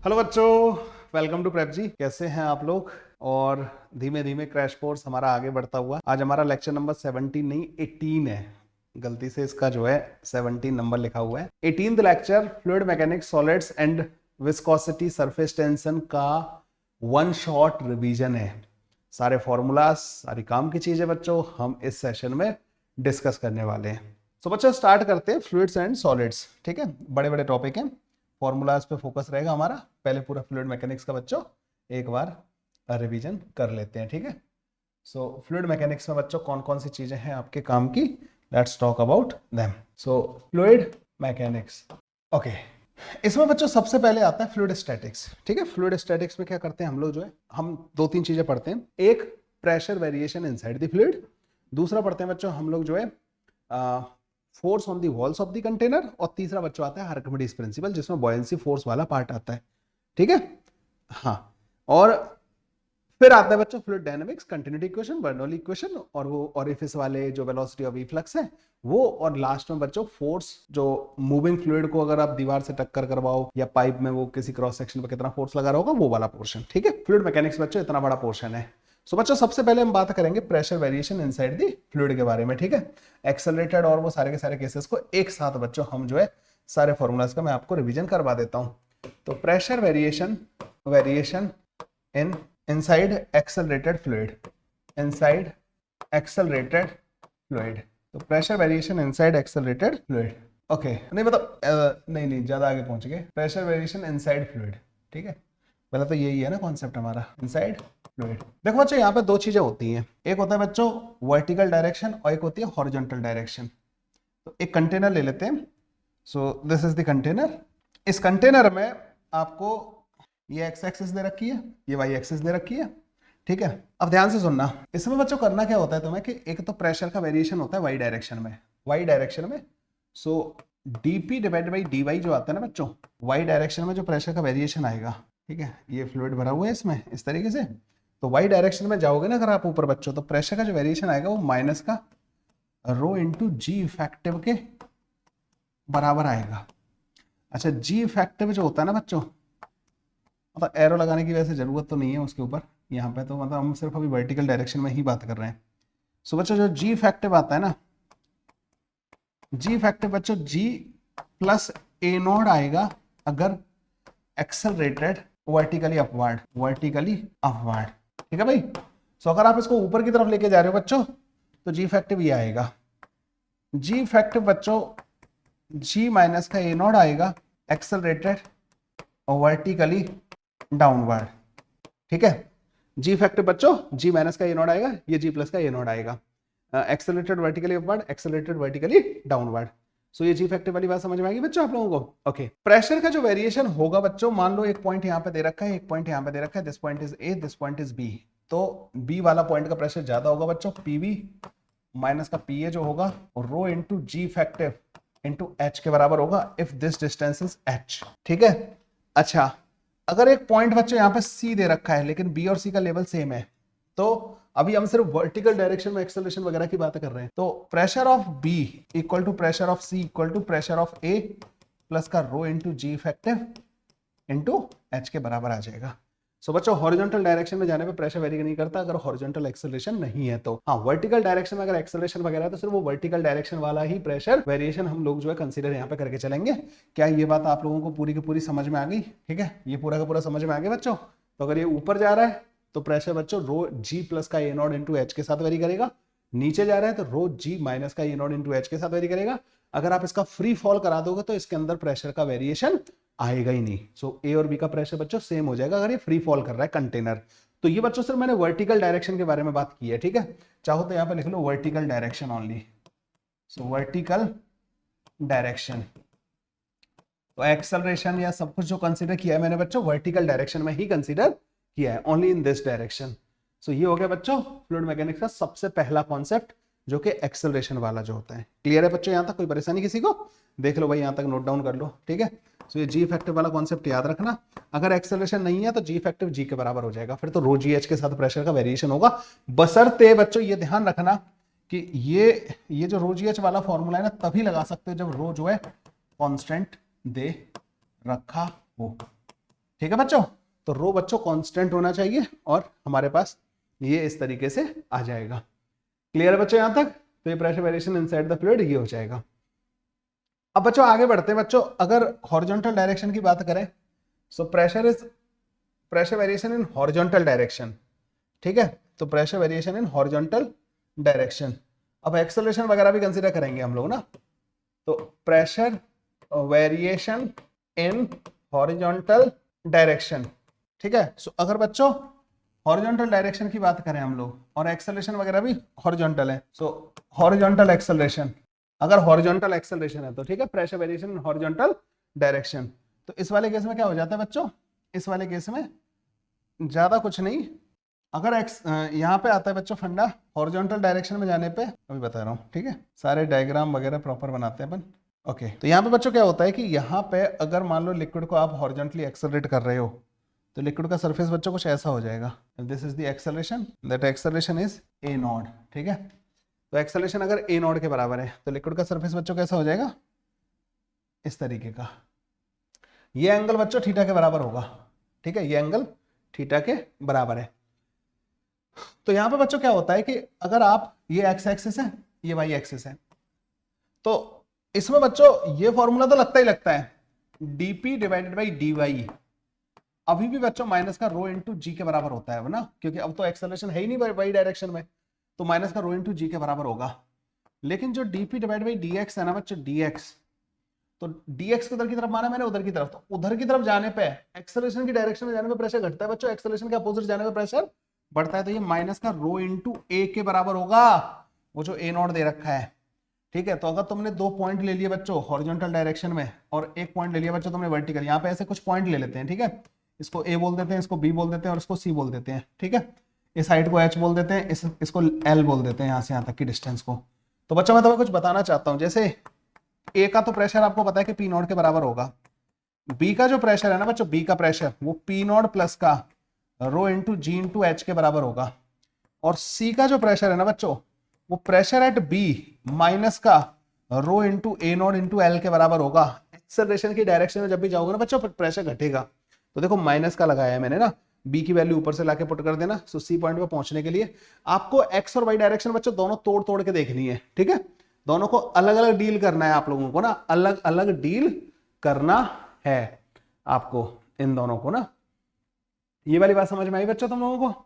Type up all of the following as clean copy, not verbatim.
Hello बच्चों, welcome to prep जी। कैसे हैं आप लोग? और धीमे धीमे क्रैश कोर्स हमारा आगे बढ़ता हुआ आज हमारा लेक्चर नंबर 17 नहीं 18 है। गलती से इसका जो है 17 नंबर लिखा हुआ है। 18th lecture fluid mechanics solids and viscosity surface tension का वन शॉट रिवीजन है। सारे फॉर्मूलाज, सारी काम की चीजें बच्चों हम इस सेशन में डिस्कस करने वाले हैं। तो बच्चों स्टार्ट करते हैं फ्लूइड्स एंड सॉलिड्स। ठीक है, बड़े बड़े टॉपिक हैं, फॉर्मूलाज पे फोकस रहेगा हमारा। पहले पूरा फ्लूइड मैकेनिक्स का बच्चों एक बार रिवीजन कर लेते हैं। ठीक है, सो फ्लूइड मैकेनिक्स में बच्चों कौन कौन सी चीजें हैं आपके काम की, let's talk about them. So fluid mechanics, okay. इसमें बच्चों सबसे पहले आता है फ्लूइड स्टैटिक्स। ठीक है, फ्लूइड स्टैटिक्स में क्या करते हैं हम लोग, जो है हम दो तीन चीजें पढ़ते हैं। एक, pressure variation inside the fluid. दूसरा पढ़ते हैं बच्चों हम लोग जो है force on the walls of the container. और तीसरा बच्चों आता है आर्किमिडीज प्रिंसिपल, जिसमें बॉयंसी फोर्स वाला पार्ट आता है। ठीक है, हाँ। और फिर आता है बच्चों fluid dynamics, continuity equation, Bernoulli equation, और वो ओरिफिस वाले जो वेलोसिटी ऑफ इफ्लक्स है वो। और लास्ट में बच्चों फोर्स, जो मूविंग फ्लूइड को अगर आप दीवार से टक्कर करवाओ या पाइप में वो किसी क्रॉस सेक्शन पर कितना फोर्स लगा रहा होगा, वो वाला पोर्शन। ठीक है, फ्लूइड मैकेनिक्स बच्चों इतना बड़ा पोर्शन है। सो बच्चों सबसे पहले हम बात करेंगे pressure variation inside the fluid के बारे में। ठीक है, एक्सेलरेटेड और वो सारे के सारे केसेस को एक साथ बच्चों हम जो है सारे फॉर्मूलाज का मैं आपको रिवीजन करवा देता हूं। तो pressure variation in inside accelerated fluid, inside accelerated fluid. So pressure variation inside accelerated fluid, okay. नहीं मतलब नहीं ज्यादा आगे पहुंच गए। प्रेशर वेरिएशन इनसाइड फ्लूइड, ठीक है, पहले तो यही है ना कॉन्सेप्ट हमारा, इनसाइड फ्लूइड। देखो बच्चों यहाँ पे दो चीजें होती हैं, एक होता है बच्चों वर्टिकल डायरेक्शन और एक होती है हॉरिजॉन्टल डायरेक्शन। तो एक कंटेनर ले लेते हैं। So this is the container. इस कंटेनर में आपको ये एक्स एक्सिस दे रखी है, ये वाई एक्सिस दे रखी है। ठीक है, अब ध्यान से सुनना। इसमें बच्चों करना क्या होता है तुम्हें कि एक तो प्रेशर का वेरिएशन होता है वाई डायरेक्शन में, वाई डायरेक्शन में। So DP divide by D Y जो आता है ना बच्चों, वाई डायरेक्शन में जो प्रेशर का वेरिएशन आएगा, ठीक है, ये फ्लूइड भरा हुआ है इसमें इस तरीके से। तो वाई डायरेक्शन में जाओगे ना अगर आप ऊपर बच्चों, तो प्रेशर का जो वेरिएशन आएगा वो माइनस का रो इंटू जी इफेक्टिव के बराबर आएगा। अच्छा, जी इफेक्टिव जो होता है ना बच्चों, मतलब एरो लगाने की वैसे जरूरत तो नहीं है उसके ऊपर यहाँ पे, तो मतलब हम सिर्फ अभी वर्टिकल डायरेक्शन में ही बात कर रहे हैं। सो बच्चों जो जी इफेक्टिव आता है ना, जी इफेक्टिव बच्चों जी प्लस ए नोड आएगा अगर accelerated vertically upward, vertically upward. ठीक है भाई। सो अगर आप इसको ऊपर की तरफ लेके जा रहे हो बच्चों, तो जी इफेक्टिव ये आएगा, जी इफेक्टिव बच्चों जी माइनस का ए नोड आएगा एक्सेलरेटेड वर्टिकली डाउनवर्ड। ठीक है, जी इफेक्टिव बच्चों जी माइनस का ए नोड आएगा, ये जी प्लस का ए नोड आएगा, accelerated vertically upward, accelerated vertically downward. So ये जी इफेक्टिव वाली बात समझ में आएगी बच्चों आप लोगों को? ओके। प्रेशर का जो वेरिएशन होगा बच्चों, मान लो एक पॉइंट यहाँ पे दे रखा है, एक पॉइंट यहाँ पे दे रखा है, this point is A, this point is B. तो बी वाला पॉइंट का प्रेशर ज्यादा होगा बच्चों, पीबी माइनस का पीए जो होगा, और रो into g effective into h के बराबर होगा if this distance is H. ठीक है। अच्छा, अगर एक पॉइंट बच्चों यहाँ पे सी दे रखा है लेकिन बी और सी का लेवल सेम है, तो अभी हम सिर्फ वर्टिकल डायरेक्शन में एक्सेलरेशन वगैरह की बात कर रहे हैं, तो pressure of B equal to pressure of C equal to pressure of A plus का rho into g effective into h के बराबर आ जाएगा। सो बच्चों हॉरिजॉन्टल डायरेक्शन में जाने पे प्रेशर वेरी नहीं करता अगर हॉरिजॉन्टल एक्सेलरेशन नहीं है तो। हाँ, वर्टिकल डायरेक्शन में अगर एक्सेलरेशन वगैरह है तो सिर्फ वो वर्टिकल डायरेक्शन वाला ही प्रेशर वेरिएशन हम लोग जो है कंसीडर यहाँ पे करके चलेंगे। क्या ये बात आप लोगों को पूरी की पूरी समझ में आ गई? ठीक है, ये पूरा का पूरा समझ में आ गया बच्चों? तो अगर ये ऊपर जा रहा है तो प्रेशर बच्चों रो जी प्लस का ए नॉट इंटू एच के साथ वेरी करेगा, नीचे जा रहा है तो रो जी माइनस का ए नॉट इंटू एच के साथ वेरी करेगा। अगर आप इसका फ्री फॉल करा दोगे तो इसके अंदर प्रेशर का वेरिएशन आएगा ही नहीं। सो ए और बी का प्रेशर बच्चों सेम हो जाएगा अगर ये फ्री फॉल कर रहा है कंटेनर। तो ये बच्चों सिर्फ मैंने वर्टिकल डायरेक्शन के बारे में बात की है। ठीक है, चाहो तो यहाँ पे लिख लो vertical direction only. So vertical direction, तो एक्सेलरेशन या सब कुछ जो कंसीडर किया है मैंने बच्चों वर्टिकल डायरेक्शन में ही कंसीडर किया है, ओनली इन दिस डायरेक्शन। सो ये हो गया बच्चों फ्लूइड मैकेनिक्स का सबसे पहला कॉन्सेप्ट, जो कि एक्सेलरेशन वाला जो होता है। क्लियर है बच्चों? यहाँ तक कोई परेशानी किसी को? देख लो भाई, यहाँ तक नोट डाउन कर लो। ठीक है, सो ये जी इफेक्टिव वाला कॉन्सेप्ट याद रखना। अगर एक्सेलरेशन नहीं है तो जी इफेक्टिव जी के बराबर हो जाएगा, फिर तो रो जी एच के साथ प्रेशर का वेरिएशन होगा। बशर्ते बच्चों ये ध्यान रखना कि ये जो रो जी एच वाला फॉर्मूला है ना, तभी लगा सकते हो जब रो जो है कांस्टेंट दे रखा हो। ठीक है बच्चों, तो रो बच्चों कांस्टेंट होना चाहिए और हमारे पास ये इस तरीके से आ जाएगा। क्लियर है बच्चों यहां तक? तो ये pressure variation inside the fluid ये हो जाएगा। अब बच्चों आगे बढ़ते हैं बच्चों, अगर हॉरिजॉन्टल डायरेक्शन की बात करें, so pressure variation in horizontal direction, ठीक है, तो pressure variation in horizontal direction. अब एक्सेलरेशन वगैरह भी कंसीडर करेंगे हम लोग ना, तो pressure variation in horizontal direction, ठीक है। सो अगर बच्चों हॉरिजॉन्टल डायरेक्शन की बात करें हम लोग और एक्सेलरेशन वगैरह भी हॉरिजॉन्टल है, सो हॉरिजॉन्टल एक्सेलरेशन, अगर हॉरिजॉन्टल एक्सेलरेशन है तो ठीक है, pressure variation in horizontal direction. तो इस वाले केस में क्या हो जाता है बच्चों, इस वाले केस में ज्यादा कुछ नहीं, अगर यहाँ पे आता है बच्चों फंडा हॉरिजॉन्टल डायरेक्शन में जाने पे, अभी बता रहा हूँ, ठीक है, सारे डायग्राम वगैरह प्रॉपर बनाते हैं अपन। ओके, तो यहाँ पे बच्चों क्या होता है कि यहाँ पे अगर मान लो लिक्विड को आप हॉरिजॉन्टली एक्सेलरेट कर रहे हो तो लिक्विड का सरफेस बच्चों कुछ ऐसा हो जाएगा, this is the acceleration, that acceleration is a not, ठीक है। तो एक्सेलरेशन अगर ए नॉट के बराबर है तो लिक्विड का सरफेस बच्चों कैसा हो जाएगा, इस तरीके का। ये एंगल बच्चों थीटा के बराबर होगा, ठीक है, ये एंगल थीटा के बराबर है। तो यहां पे बच्चों क्या होता है कि अगर आप, ये एक्स एक्सिस है, ये वाई एक्सिस है, तो इसमें बच्चों ये फॉर्मूला तो लगता ही लगता है, dp डिवाइडेड बाई dy अभी भी बच्चों माइनस का रो इंटू जी के बराबर होता है ना, क्योंकि अब तो एक्सेलरेशन है ही नहीं वाई डायरेक्शन में, तो माइनस का रो इंटू जी के बराबर होगा। लेकिन जो dp डिवाइड बाई dx है ना बच्चों, dx, तो dx किधर की तरफ माना मैंने, उधर की तरफ, तो उधर की तरफ जाने पे एक्सेलरेशन की डायरेक्शन में जाने पे प्रेशर घटता है बच्चों, एक्सेलरेशन के अपोजिट जाने पे प्रेशर बढ़ता है, तो ये माइनस का रो इंटू ए के बराबर होगा, वो जो ए नॉट दे रखा है, ठीक है। तो अगर तुमने 2 पॉइंट ले लिए बच्चों हॉरिजॉन्टल डायरेक्शन में और 1 पॉइंट ले लिया बच्चों तुमने वर्टिकल, यहाँ पे ऐसे कुछ पॉइंट ले लेते हैं, ठीक है, इसको ए बोल देते हैं, इसको बी बोल देते हैं और इसको सी बोल देते हैं, ठीक है, इस साइड को एच बोल देते हैं, इसको एल बोल देते हैं, यहाँ से यहाँ तक की डिस्टेंस को। तो बच्चों मैं तुम्हें कुछ बताना चाहता हूँ, जैसे ए का तो प्रेशर आपको पता है कि पी नॉट के बराबर होगा, बी का जो प्रेशर है ना बच्चों, बी का प्रेशर वो पी नॉट प्लस का rho into g into h के बराबर होगा, और सी का जो प्रेशर है ना बच्चों, वो प्रेशर एट बी माइनस का rho into a naught into L के बराबर होगा। एक्सेलरेशन की डायरेक्शन में जब भी जाओगे ना बच्चों प्रेशर घटेगा, तो देखो माइनस का लगाया है मैंने ना, बी की वैल्यू ऊपर से लाके पुट कर देना, सो सी पॉइंट पे पहुंचने के लिए आपको एक्स और वाई डायरेक्शन बच्चों दोनों तोड़ तोड़ के देखनी है, ठीक है, दोनों को अलग अलग डील करना है आप लोगों को ना, अलग अलग डील करना है आपको इन दोनों को ना। ये वाली बात समझ में आई बच्चों तुम लोगों को?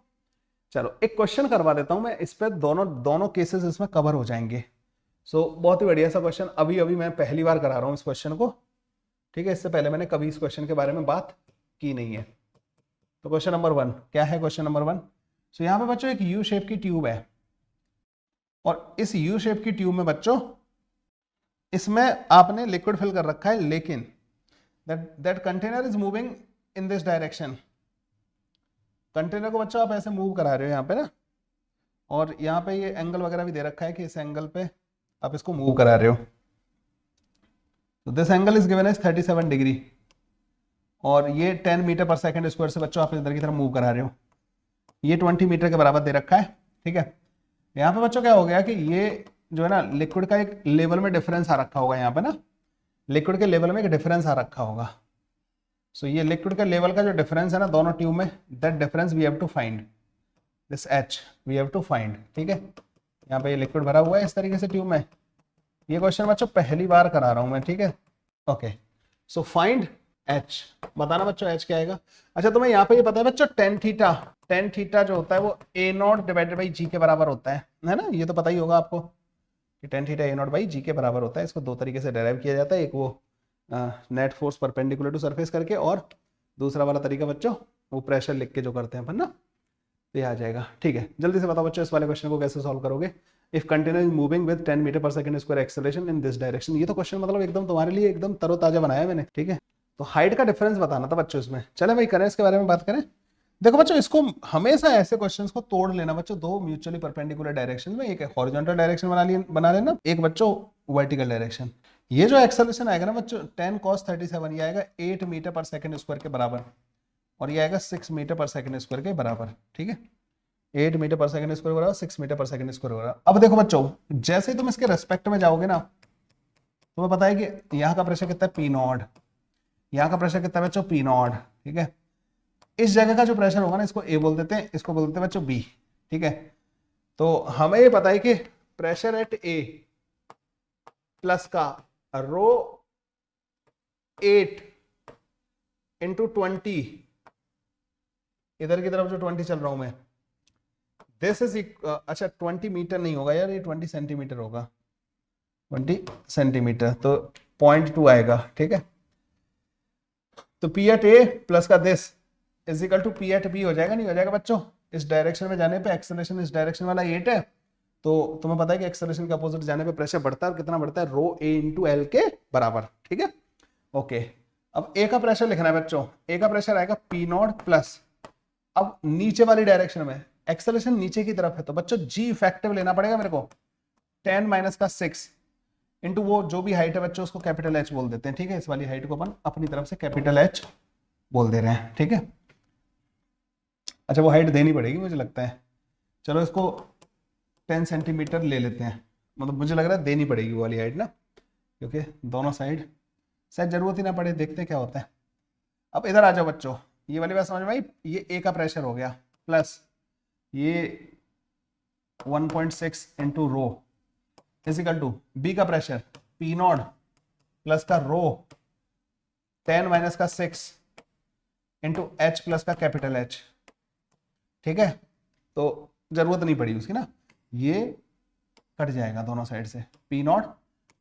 चलो एक क्वेश्चन करवा देता हूं मैं, इस पे दोनों केसेस इसमें कवर हो जाएंगे। सो बहुत ही बढ़िया सा क्वेश्चन, अभी अभी मैं पहली बार करा रहा हूं इस क्वेश्चन को, ठीक है, इससे पहले मैंने कभी इस क्वेश्चन के बारे में बात की नहीं है। तो क्वेश्चन नंबर 1 क्या है, क्वेश्चन नंबर 1, सो यहाँ पे बच्चों एक यू शेप की ट्यूब है, और इस यू शेप की ट्यूब में बच्चों इसमें आपने लिक्विड फिल कर रखा है, लेकिन that container is moving in this direction, container को बच्चों आप ऐसे मूव करा रहे हो यहाँ पे ना, और यहाँ पे ये एंगल वगैरह भी दे रखा है कि इस एंगल पे आप इसको मूव करा रहे हो, तो this angle is given as 37 degree, और ये 10 मीटर पर सेकंड स्क्वायर से बच्चों आप इधर की तरफ मूव करा रहे हो, ये 20 मीटर के बराबर दे रखा है, ठीक है। यहाँ पे बच्चों क्या हो गया कि ये जो है ना लिक्विड का एक लेवल में डिफरेंस आ रखा होगा, यहाँ पे ना लिक्विड के लेवल में एक डिफरेंस आ रखा होगा, सो ये लिक्विड के लेवल का जो डिफरेंस है ना दोनों ट्यूब में, that difference we have to find, this h we have to find, ठीक है। यहाँ पे ये लिक्विड भरा हुआ है इस तरीके से ट्यूब में, ये क्वेश्चन बच्चों पहली बार करा रहा हूं मैं, ठीक है। ओके, सो फाइंड एच, बताना बच्चों एच क्या आएगा। अच्छा तुम्हें यहाँ पे ये पता है बच्चों टेन थीटा जो होता है वो ए नॉट डिवाइडेड बाई जी के बराबर होता है ना, ये तो पता ही होगा आपको कि tan theta a naught by g के बराबर होता है। इसको दो तरीके से डेराइव किया जाता है, एक वो net force perpendicular to surface करके, और दूसरा वाला तरीका बच्चों वो प्रेशर लिख के जो करते हैं अपन ना, तो ये आ जाएगा, ठीक है। जल्दी से बताओ बच्चों इस वाले क्वेश्चन को कैसे सॉल्व करोगे। If container is moving with 10 metre per second square acceleration in this direction, ये तो क्वेश्चन मतलब एकदम तुम्हारे लिए एकदम तरोताजा बनाया मैंने, ठीक है। तो हाइट का डिफरेंस बताना था बच्चों इसमें। चले भाई करें इसके बारे में बात करें। देखो बच्चों इसको हमेशा ऐसे क्वेश्चंस को तोड़ लेना बच्चों, दो म्यूचुअली परपेंडिकुलर डायरेक्शन में, एक हॉरिजॉन्टल डायरेक्शन बना लेना, एक बच्चों वर्टिकल डायरेक्शन। ये जो एक्सेलरेशन आएगा ना बच्चों 10 cos 37, ये आएगा 8 मीटर पर सेकंड स्क्वायर के बराबर, और ये आएगा 6 मीटर पर सेकंड स्क्वायर के बराबर, ठीक है। 8 मीटर पर सेकंड स्क्वायर बराबर 6 मीटर पर सेकंड स्क्वायर बराबर। अब देखो बच्चों जैसे ही तुम इसके रेस्पेक्ट में जाओगे ना, तुम्हें पता है कि यहाँ का प्रेशर कितना है, पी नॉट, यहाँ का प्रेशर कितना है बच्चों, पी नॉट, ठीक है। इस जगह का जो प्रेशर होगा ना, इसको ए बोल देते हैं, इसको बोल देते हैं बच्चों बी, ठीक है। तो हमें ये पता है कि प्रेशर एट ए प्लस का रो 8 इंटू 20, इधर की तरफ जो 20 चल रहा हूं मैं, दिस इज अच्छा 20 मीटर नहीं होगा यार, ये 20 सेंटीमीटर होगा, 20 सेंटीमीटर, तो 0.2 आएगा, ठीक है। तो पी एट ए प्लस का this is equal to P at B हो जाएगा, नहीं हो जाएगा बच्चों? इस डायरेक्शन में जाने पे एक्सेलरेशन इस डायरेक्शन वाला 8 है, तो तुम्हें पता है कि एक्सेलरेशन के अपोजिट जाने पे प्रेशर बढ़ता है, और कितना बढ़ता है? रो ए इंटू एल के बराबर, ठीक है। ओके, अब ए का प्रेशर लिखना है बच्चों, ए का प्रेशर आएगा पी नॉट प्लस, अब नीचे वाली डायरेक्शन में एक्सेलरेशन नीचे की तरफ है, तो बच्चों जी इफेक्टिव लेना पड़ेगा मेरे को, 10 माइनस का 6 इंटू वो जो भी हाइट है बच्चों उसको कैपिटल एच बोल देते हैं, ठीक है। इस वाली हाइट को अपन अपनी तरफ से कैपिटल एच बोल दे रहे हैं, ठीक है। अच्छा वो हाइट देनी पड़ेगी मुझे लगता है, चलो इसको 10 सेंटीमीटर ले लेते हैं, मतलब मुझे लग रहा है देनी पड़ेगी वो वाली हाइट ना, क्योंकि दोनों साइड शायद जरूरत ही ना पड़े, देखते हैं क्या होता है। अब इधर आ जाओ बच्चों, ये वाली बात समझ में आई, ये ए का प्रेशर हो गया प्लस ये 1.6 into rho is equal to B का प्रेशर पी नॉट प्लस का रो 10 माइनस का 6 इंटू एच प्लस का कैपिटल एच, ठीक है। तो जरूरत नहीं पड़ी उसकी ना, ये कट जाएगा दोनों साइड से, पी नॉट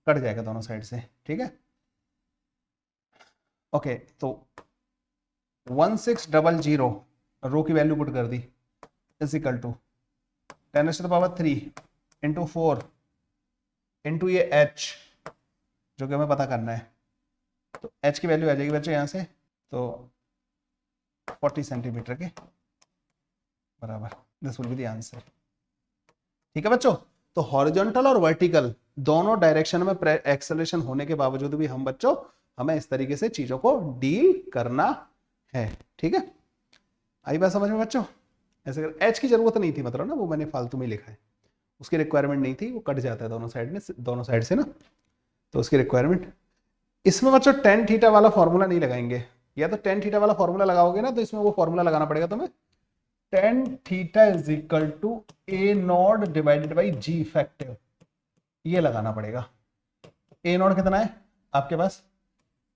कट जाएगा दोनों साइड से, ठीक है। ओके, तो 1600 रो की वैल्यू पुट कर दी is equal to 10⁻³ into 4 into ये एच जो कि हमें पता करना है, तो एच की वैल्यू आ जाएगी बच्चों यहाँ से, तो 40 सेंटीमीटर के बराबर, this will be the answer, ठीक है बच्चों। तो हॉरिजॉन्टल और वर्टिकल दोनों डायरेक्शन में एक्सेलरेशन होने के बावजूद भी हम बच्चों हमें इस तरीके से चीजों को डील करना है, ठीक है। आई बात समझ में बच्चों? ऐसे कर, एच की जरूरत नहीं थी मतलब ना, वो मैंने फालतू में लिखा है, उसकी रिक्वायरमेंट नहीं थी, वो कट जाता है दोनों साइड से ना, तो उसकी रिक्वायरमेंट। इसमें बच्चों टेन थीटा वाला फॉर्मूला नहीं लगाएंगे, या तो टेन थीटा वाला फॉर्मूला लगाओगे ना तो इसमें वो फॉर्मूला लगाना पड़ेगा तुम्हें, tan theta is equal to a not divided by g effective, ये लगाना पड़ेगा। ए नॉट कितना है आपके पास?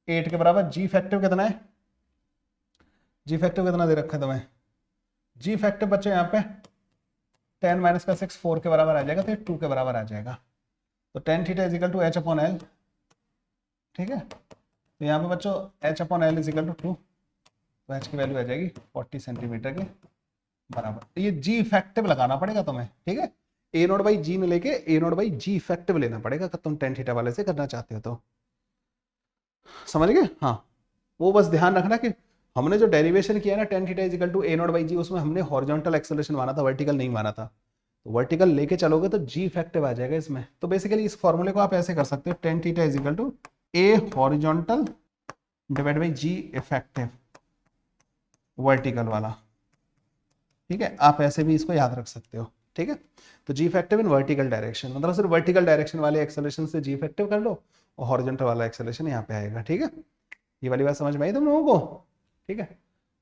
8 के बराबर। जी इफेक्टिव कितना है? जी इफेक्टिव कितना दे रखा है तुम्हें? जी इफेक्टिव बच्चे यहाँ पे 10 माइनस का 6 4 के बराबर आ जाएगा, तो 2 के बराबर आ जाएगा, तो tan theta is equal to h upon l, ठीक है। तो यहाँ पे बच्चों h upon l is equal to 2, तो एच की वैल्यू आ जाएगी 40 सेंटीमीटर के बराबर। ये जी इफेक्टिव लगाना पड़ेगा तुम्हें, ठीक है। ए नॉट बाई जी ने लेके ए नॉट बाई जी इफेक्टिव लेना पड़ेगा, अगर तुम टेन थीटा वाले से करना चाहते हो तो, समझ गए? हाँ, वो बस ध्यान रखना कि हमने जो डेरिवेशन किया ना tan theta is equal to a naught by g, उसमें हमने हॉरिजॉन्टल एक्सेलरेशन माना था, वर्टिकल नहीं माना था। तो वर्टिकल लेके चलोगे तो जी इफेक्टिव आ जाएगा इसमें। तो बेसिकली इस फॉर्मूले को आप ऐसे कर सकते हो, tan theta is equal to a horizontal divide by g effective vertical वाला, ठीक है। आप ऐसे भी इसको याद रख सकते हो, ठीक है। तो जी इफेक्टिव इन वर्टिकल डायरेक्शन, मतलब सिर्फ वर्टिकल डायरेक्शन वाले एक्सेलरेशन से जी इफेक्टिव कर लो, और हॉरिजॉन्टल वाला एक्सेलरेशन यहाँ पे आएगा, ठीक है। ये वाली बात समझ में आई तुम लोगों को? ठीक है,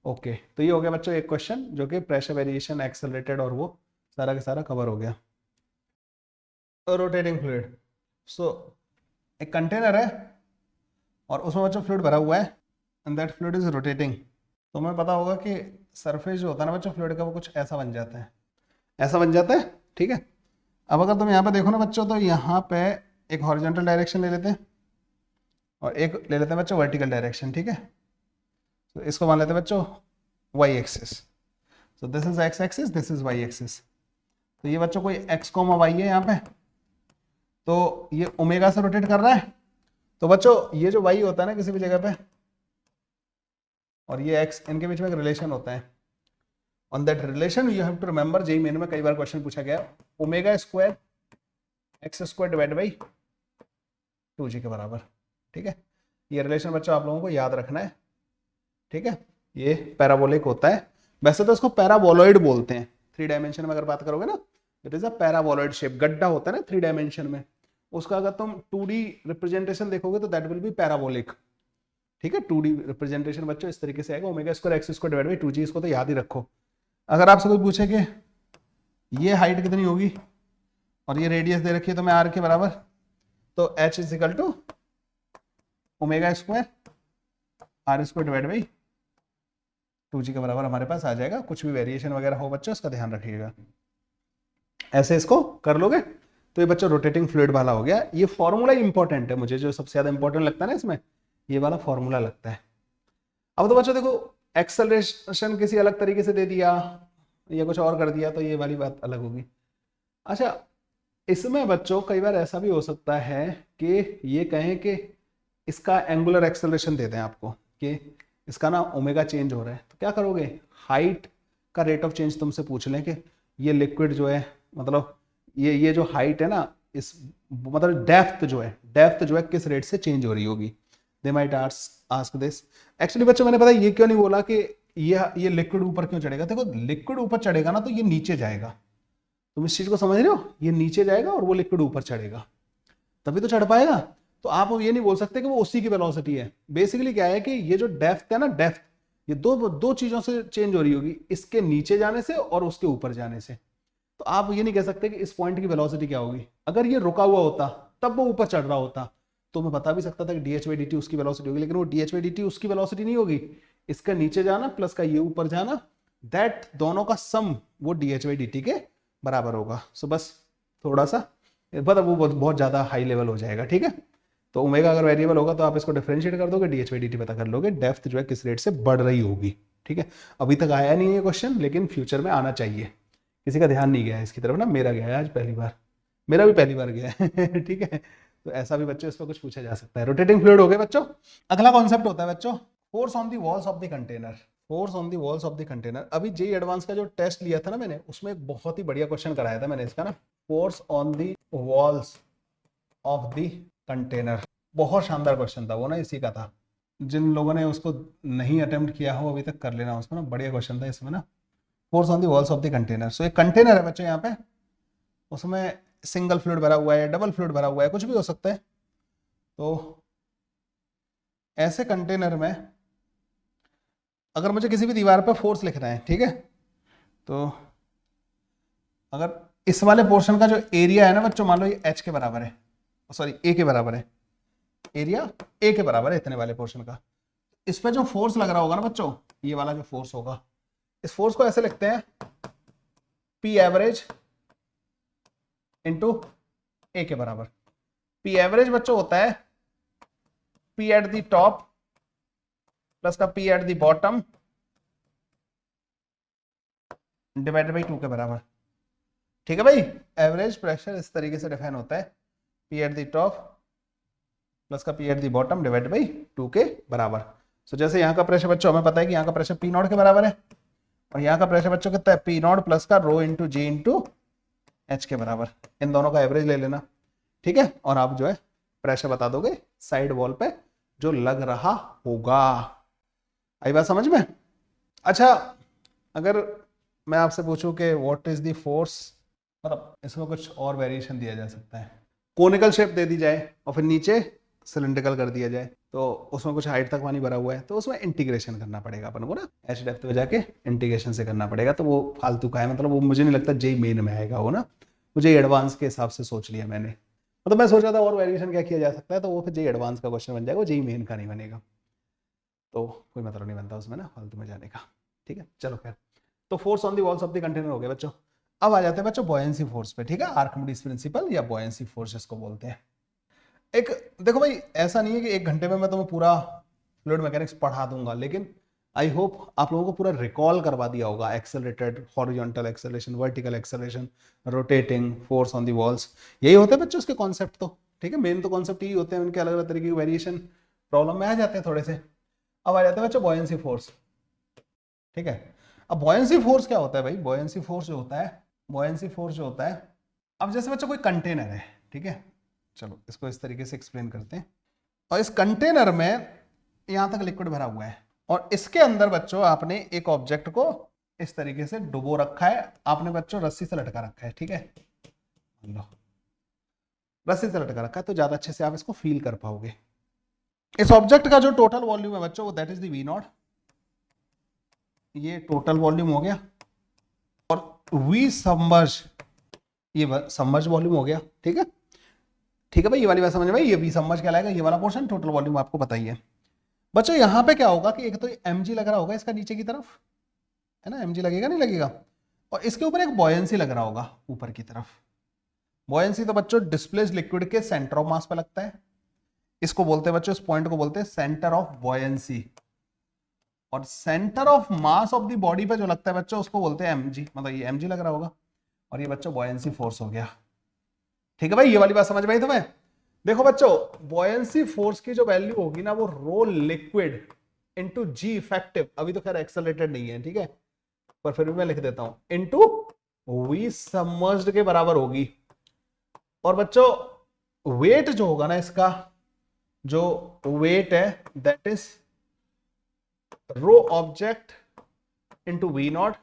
ओके। तो ये हो गया बच्चों एक क्वेश्चन जो कि प्रेशर वेरिएशन, एक्सेलरेटेड और वो सारा का सारा कवर हो गया। रोटेटिंग फ्लूइड, सो एक कंटेनर है और उसमें बच्चों फ्लूइड भरा हुआ है, and that fluid is rotating. तो हमें पता होगा कि सरफेस जो होता है ना बच्चों फ्लूइड का, वो कुछ ऐसा बन जाता है, ऐसा बन जाता है, ठीक है। अब अगर तुम यहाँ पे देखो ना बच्चों, तो यहाँ पे एक हॉरिजॉन्टल डायरेक्शन ले लेते हैं और एक ले लेते हैं बच्चों वर्टिकल डायरेक्शन, ठीक है। तो इसको मान लेते हैं बच्चों वाई एक्सिस, तो this is x axis, this is y axis. तो ये बच्चों कोई एक्स कोमा वाई है यहाँ पे, तो ये ओमेगा से रोटेट कर रहा है। तो बच्चों ये जो वाई होता है ना किसी भी जगह पे, और ये एक्स, इनके बीच में एक रिलेशन होता है। On that relation you have to remember, JEE main में कई बार क्वेश्चन पूछा गया, omega square x square divide by 2g के बराबर, ठीक है। ये रिलेशन बच्चों आप लोगों को याद रखना है, ठीक है। ये पैराबोलिक होता है, वैसे तो इसको पैराबोलॉइड बोलते हैं, 3 डायमेंशन में अगर बात करोगे ना, it is a paraboloid shape. गड्ढा होता है ना 3 डायमेंशन में, उसका अगर तुम 2D रिप्रेजेंटेशन देखोगे तो दैट विल बी पैराबोलिक। ठीक है, 2D रिप्रेजेंटेशन बच्चों इस तरीके से आएगा, omega square x square divide by 2g, इसको तो याद ही रखो। अगर आपसे कोई पूछे कि ये हाइट कितनी होगी और ये रेडियस दे रखी है तो मैं आर के बराबर, तो h is equal to omega square r square divide by 2g के बराबर हमारे पास आ जाएगा। कुछ भी वेरिएशन वगैरह हो बच्चों उसका ध्यान रखिएगा। ऐसे इसको कर लोगे तो ये बच्चों रोटेटिंग फ्लूइड वाला हो गया। ये फॉर्मूला इंपॉर्टेंट है, मुझे जो सबसे ज्यादा इंपॉर्टेंट लगता है ना इसमें, ये वाला फॉर्मूला लगता है। अब तो बच्चों देखो एक्सेलरेशन किसी अलग तरीके से दे दिया या कुछ और कर दिया तो ये वाली बात अलग होगी। अच्छा, इसमें बच्चों कई बार ऐसा भी हो सकता है कि ये कहें कि इसका एंगुलर एक्सेलरेशन दे दें आपको कि इसका ना ओमेगा चेंज हो रहा है, तो क्या करोगे, हाइट का रेट ऑफ चेंज तुमसे पूछ लें कि ये लिक्विड जो है, मतलब ये जो हाइट है ना, इस मतलब डेप्थ जो है किस रेट से चेंज हो रही होगी। They might ask this. Actually बच्चों मैंने पता ये क्यों नहीं बोला कि ये लिक्विड ऊपर क्यों चढ़ेगा। देखो लिक्विड ऊपर चढ़ेगा ना तो ये नीचे जाएगा, तुम इस चीज को समझ रहे हो, ये नीचे जाएगा और वो लिक्विड ऊपर चढ़ेगा तभी तो चढ़ पाएगा। तो आप ये नहीं बोल सकते कि वो उसी की वेलोसिटी है। बेसिकली क्या है कि ये जो डेप्थ है ना, डेप्थ ये दो चीजों से चेंज हो रही होगी, इसके नीचे जाने से और उसके ऊपर जाने से। तो आप ये नहीं कह सकते कि इस पॉइंट की वेलोसिटी क्या होगी। अगर ये रुका हुआ होता तब वो ऊपर चढ़ रहा होता तो मैं बता भी सकता था कि dh/dt उसकी वेलोसिटी होगी, लेकिन वो dh/dt उसकी वेलोसिटी नहीं होगी, इसका नीचे जाना प्लस का ये ऊपर जाना, दैट दोनों का सम वो dh/dt के बराबर होगा। सो बस थोड़ा सा मतलब वो बहुत ज्यादा हाई लेवल हो जाएगा। ठीक है, तो ओमेगा अगर वेरिएबल होगा तो आप इसको डिफरेंशिएट कर दोगे, dh/dt पता कर लोगे, डेप्थ जो है किस रेट से बढ़ रही होगी। ठीक है, अभी तक आया नहीं है क्वेश्चन, लेकिन फ्यूचर में आना चाहिए। किसी का ध्यान नहीं गया है इसकी तरफ ना, मेरा गया है आज पहली बार, मेरा भी पहली बार गया है। ठीक है, तो ऐसा भी बच्चों इस पर कुछ पूछा जा सकता है। रोटेटिंग फ्लूइड हो गए बच्चों। अगला कॉन्सेप्ट होता है बच्चों force on the walls of the container. Force on the walls of the container, अभी जेईई एडवांस का जो टेस्ट लिया था ना मैंने, उसमें एक बहुत ही बढ़िया क्वेश्चन कराया था मैंने इसका ना, force on the walls of the container. बहुत शानदार क्वेश्चन था वो ना, इसी का था। जिन लोगों ने उसको नहीं अटेम्प्ट किया हो अभी तक कर लेना उसको ना, बढ़िया क्वेश्चन था इसमें ना, force on the walls of the container. So एक कंटेनर है बच्चों यहाँ पे, उसमें सिंगल फ्लूइड भरा हुआ है, डबल फ्लूइड भरा हुआ है, कुछ भी हो सकता है। तो ऐसे कंटेनर में अगर मुझे किसी भी दीवार पर फोर्स लिखना है, ठीक है, तो अगर इस वाले पोर्शन का जो एरिया है ना बच्चों, मान लो ये h के बराबर है, सॉरी a के बराबर है, एरिया a के बराबर है इतने वाले पोर्शन का, इस पे जो फोर्स लग रहा होगा ना बच्चों, ये वाला जो फोर्स होगा, इस फोर्स को ऐसे लिखते हैं P एवरेज इंटू a के बराबर। P एवरेज बच्चों होता है P at the top plus का P at the bottom divided by 2 के बराबर। ठीक है भाई, एवरेज प्रेशर इस तरीके से डिफाइन होता है, P at the top plus का P at the bottom divided by 2 के बराबर। सो जैसे यहाँ का प्रेशर बच्चों हमें पता है कि यहाँ का प्रेशर P नॉट के बराबर है, और यहाँ का प्रेशर बच्चों कितना है, P नॉट प्लस का rho into g into h के बराबर। इन दोनों का एवरेज ले लेना, ठीक है, और आप जो है प्रेशर बता दोगे साइड वॉल पे जो लग रहा होगा। आई बात समझ में? अच्छा, अगर मैं आपसे पूछूं कि व्हाट इज द फोर्स, मतलब इसमें कुछ और वेरिएशन दिया जा सकता है, कोनिकल शेप दे दी जाए और फिर नीचे सिलिंड्रिकल कर दिया जाए, तो उसमें कुछ हाइट तक पानी भरा हुआ है, तो उसमें इंटीग्रेशन करना पड़ेगा अपन को ना, एच डेप्थ पे जाके इंटीग्रेशन से करना पड़ेगा। तो वो फालतू का है, मतलब वो मुझे नहीं लगता जेईई मेन में आएगा वो ना, मुझे एडवांस के हिसाब से सोच लिया मैंने, मतलब मैं सोच रहा था और वेरिएशन क्या किया जा सकता है, तो वो फिर जेईई एडवांस का क्वेश्चन बन जाएगा, वो जेईई मेन का नहीं बनेगा, तो कोई मतलब नहीं बनता उसमें ना फालतू में जाने का। ठीक है, चलो खैर, तो force on the walls of the container हो गया बच्चों। अब आ जाते हैं बच्चों बॉयंसी फोर्स पे, ठीक है, आर्किमिडीज प्रिंसिपल या बॉयंसी फोर्स जिसको बोलते हैं। एक देखो भाई, ऐसा नहीं है कि 1 घंटे में मैं तुम्हें पूरा फ्लूइड मैकेनिक्स पढ़ा दूंगा, लेकिन आई होप आप लोगों को पूरा रिकॉल करवा दिया होगा, accelerated, horizontal acceleration, vertical acceleration, rotating, force on the walls, यही होते हैं बच्चों उसके कॉन्सेप्ट। तो ठीक है, मेन तो कॉन्सेप्ट यही होते हैं, उनके अलग अलग तरीके के वेरिएशन प्रॉब्लम में आ जाते हैं थोड़े से। अब आ जाते हैं बच्चों बॉयंसी फोर्स। ठीक है, अब बॉयंसी फोर्स क्या होता है भाई, बॉयंसी फोर्स जो होता है, बॉयंसी फोर्स जो होता है, अब जैसे बच्चों कोई कंटेनर है, ठीक है, चलो इसको इस तरीके से एक्सप्लेन करते हैं, और इस कंटेनर में यहां तक लिक्विड भरा हुआ है, और इसके अंदर बच्चों आपने एक ऑब्जेक्ट को इस तरीके से डुबो रखा है, आपने बच्चों रस्सी से लटका रखा है, ठीक है, लो रस्सी से लटका रखा है, तो ज्यादा अच्छे से आप इसको फील कर पाओगे। इस ऑब्जेक्ट का जो टोटल वॉल्यूम है बच्चों वो that is the V not, ये टोटल वॉल्यूम हो गया, और वी सबमर्ज, ये सबमर्ज वॉल्यूम हो गया। ठीक है, ठीक है भाई, ये वाली बात समझ में भाई, ये वी सबमर्ज कहलाएगा, ये वाला पोर्शन टोटल वॉल्यूम आपको पता ही है। बच्चों यहाँ पे क्या होगा कि एक तो mg लग रहा होगा इसका नीचे की तरफ, है ना, mg लगेगा नहीं लगेगा, और इसके ऊपर एक बॉयंसी लग रहा होगा ऊपर की तरफ। बॉयंसी तो बच्चों डिस्प्लेस्ड लिक्विड के सेंटर ऑफ मास पे लगता है, इसको बोलते हैं बच्चों, इस पॉइंट को बोलते हैं सेंटर ऑफ बॉयंसी, और centre of mass of the body पे जो लगता है बच्चों उसको बोलते हैं mg, मतलब ये mg लग रहा होगा, और ये बच्चों बॉयंसी फोर्स हो गया। ठीक है भाई, ये वाली बात समझ में आई तुम्हें? देखो बच्चों, बॉयंसी फोर्स की जो वैल्यू होगी ना वो रो लिक्विड इंटू जी इफेक्टिव, अभी तो खैर एक्सेलरेटेड नहीं है, ठीक है, पर फिर भी मैं लिख देता हूं, इंटू वी सबमर्ज्ड के बराबर होगी। और बच्चों वेट जो होगा ना इसका, जो वेट है that is rho object into V naught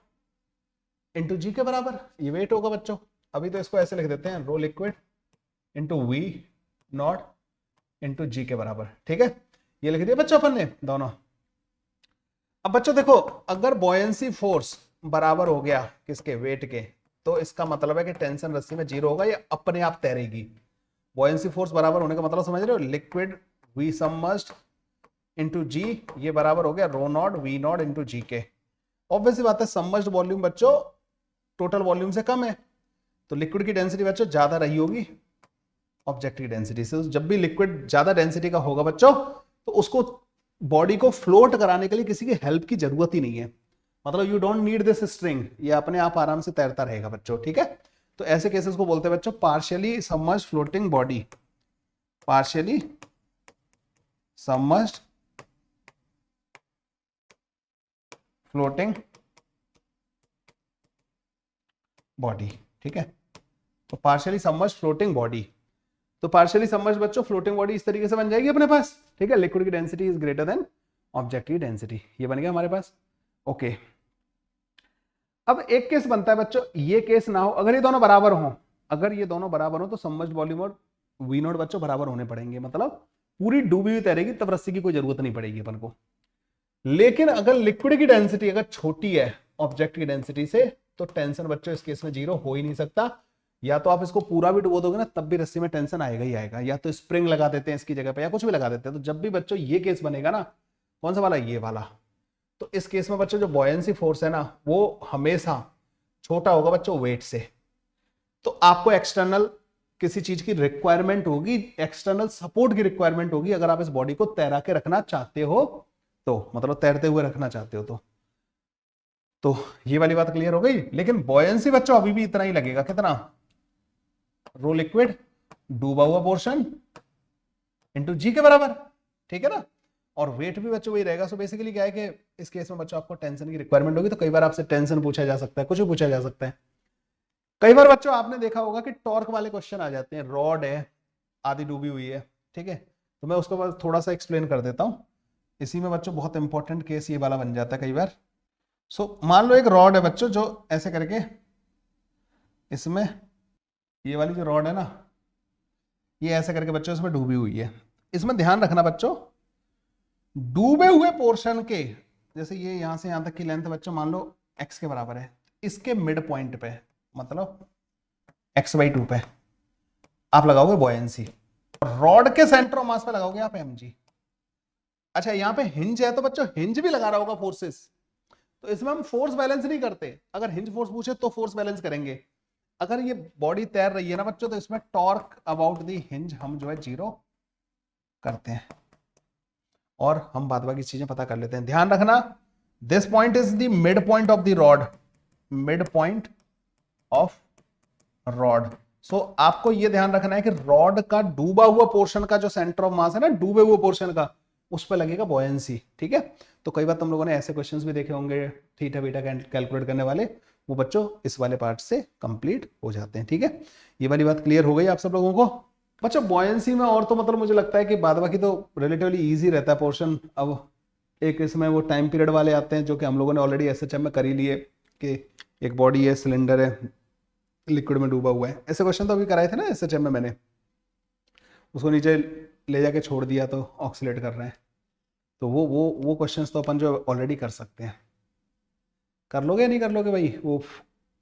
into g के बराबर, ये वेट होगा बच्चों। अभी तो इसको ऐसे लिख देते हैं, rho liquid into V naught into g के बराबर। ठीक है, ये लिख दिया बच्चों अपन ने दोनों। अब बच्चों देखो, अगर बॉयंसी फोर्स बराबर हो गया किसके, वेट के, तो इसका मतलब है कि टेंशन रस्सी में जीरो होगा, ये अपने आप तैरेगी। बॉयंसी फोर्स बराबर होने का मतलब समझ रहे हो, लिक्विड वी सबमर्ज्ड इंटू जी, ये बराबर हो गया रो not we naught into g के। ऑब्वियसली बात है, सबमर्ज्ड वॉल्यूम बच्चों टोटल वॉल्यूम से कम है, तो लिक्विड की डेंसिटी बच्चों ज्यादा रही होगी ऑब्जेक्ट की डेंसिटी से। जब भी लिक्विड ज्यादा डेंसिटी का होगा बच्चों, तो उसको बॉडी को फ्लोट कराने के लिए किसी की हेल्प की जरूरत ही नहीं है, मतलब you don't need this string, ये अपने आप आराम से तैरता रहेगा बच्चों। ठीक है, तो ऐसे केसेस को बोलते हैं बच्चों partially submerged floating body, partially submerged floating body. ठीक है, तो पार्शियली सबमर्ज्ड फ्लोटिंग बॉडी, तो पार्शियली सबमर्ज्ड बच्चों फ्लोटिंग बॉडी इस तरीके से बन जाएगी अपने पास। ठीक है, लिक्विड की density is greater than object की डेंसिटी, ये बन गया हमारे पास। ओके, अब एक केस बनता है बच्चों, ये केस ना हो, अगर ये दोनों बराबर हो, अगर ये दोनों बराबर हो तो सबमर्ज्ड वॉल्यूम और वी नॉट बच्चों बराबर होने पड़ेंगे, मतलब पूरी डूबी हुई तैरेगी, तब रस्सी की कोई जरूरत नहीं पड़ेगी अपन को। लेकिन अगर लिक्विड की डेंसिटी अगर छोटी है ऑब्जेक्ट की डेंसिटी से, तो टेंशन बच्चों इस केस में जीरो हो ही नहीं सकता। या तो आप इसको पूरा भी डुबो दोगे ना, तब भी रस्सी में टेंशन आएगा ही आएगा, या तो स्प्रिंग लगा देते हैं इसकी जगह पे, या कुछ भी लगा देते हैं। तो जब भी बच्चों ये केस बनेगा ना, कौन सा वाला, ये वाला, तो इस केस में बच्चों जो बॉयंसी फोर्स है ना वो हमेशा छोटा होगा बच्चों वेट से। तो आपको एक्सटर्नल किसी चीज की रिक्वायरमेंट होगी, एक्सटर्नल सपोर्ट की रिक्वायरमेंट होगी, अगर आप इस बॉडी को तैरा के रखना चाहते हो, तो मतलब तैरते हुए रखना चाहते हो तो ये वाली बात क्लियर हो गई। लेकिन बॉयंसी बच्चों अभी भी इतना ही लगेगा, कितना, रो लिक्विड डूबा हुआ पोर्शन इंटू जी के बराबर। ठीक है ना, और वेट भी बच्चों वही रहेगा। सो बेसिकली क्या है कि इस केस में बच्चों आपको टेंशन की रिक्वायरमेंट होगी, तो कई बार आपसे टेंशन पूछा जा सकता है, कुछ भी पूछा जा सकता है। कई बार बच्चों आपने देखा होगा कि टॉर्क वाले क्वेश्चन आ जाते हैं, रॉड है आधी डूबी हुई है, ठीक है, तो मैं उसको बस थोड़ा सा एक्सप्लेन कर देता हूं। इसी में बच्चों बहुत इंपॉर्टेंट केस ये वाला बन जाता है कई बार। सो मान लो एक रॉड है बच्चों जो ऐसे करके, इसमें ये वाली जो रॉड है ना, ये ऐसे करके बच्चों इसमें डूबी हुई है। इसमें ध्यान रखना बच्चों, डूबे हुए पोर्शन के, जैसे ये यहां से यहां तक की लेंथ बच्चों मान लो x के बराबर है, इसके मिड पॉइंट पे, मतलब x/2 पे आप लगाओगे बॉयंसी, रॉड के सेंटर ऑफ मास पे लगाओगे आप mg। अच्छा, यहां पे हिंज है तो बच्चों हिंज भी लगा रहा होगा फोर्सेस, तो इसमें हम फोर्स बैलेंस नहीं करते। अगर हिंज फोर्स पूछे तो फोर्स बैलेंस करेंगे। अगर ये बॉडी तैर रही है ना बच्चों, तो इसमें टॉर्क अबाउट दी हिंज हम जो है जीरो करते हैं, और हम बाद बाकी चीजें पता कर लेते हैं। ध्यान रखना, this point is the mid point of the rod, mid point of rod. So आपको यह ध्यान रखना है कि रॉड का डूबा हुआ पोर्शन का जो सेंटर ऑफ मास है ना, डूबे हुए पोर्शन का, उस पर लगेगा बॉयंसी। ठीक है, तो कई बार तुम लोगों ने ऐसे क्वेश्चंस भी देखे होंगे थीटा बीटा कैलकुलेट करने वाले, वो बच्चों इस वाले पार्ट से कंप्लीट हो जाते हैं। ठीक है, ये वाली बात क्लियर हो गई आप सब लोगों को बच्चों। बॉयंसी में और तो मतलब मुझे लगता है कि बाद बाकी तो रिलेटिवली इजी रहता है पोर्शन। अब एक इसमें वो टाइम पीरियड वाले आते हैं जो कि हम लोगों ने ऑलरेडी एसएचएम में कर ही लिए, कि एक बॉडी है, सिलेंडर है, लिक्विड में डूबा हुआ है। ऐसे क्वेश्चन तो अभी कराए थे ना एसएचएम में मैंने, उसको नीचे ले जाके छोड़ दिया तो ऑक्सीलेट कर रहे हैं, तो वो क्वेश्चंस तो अपन जो ऑलरेडी कर सकते हैं। कर लोगे या नहीं कर लोगे भाई वो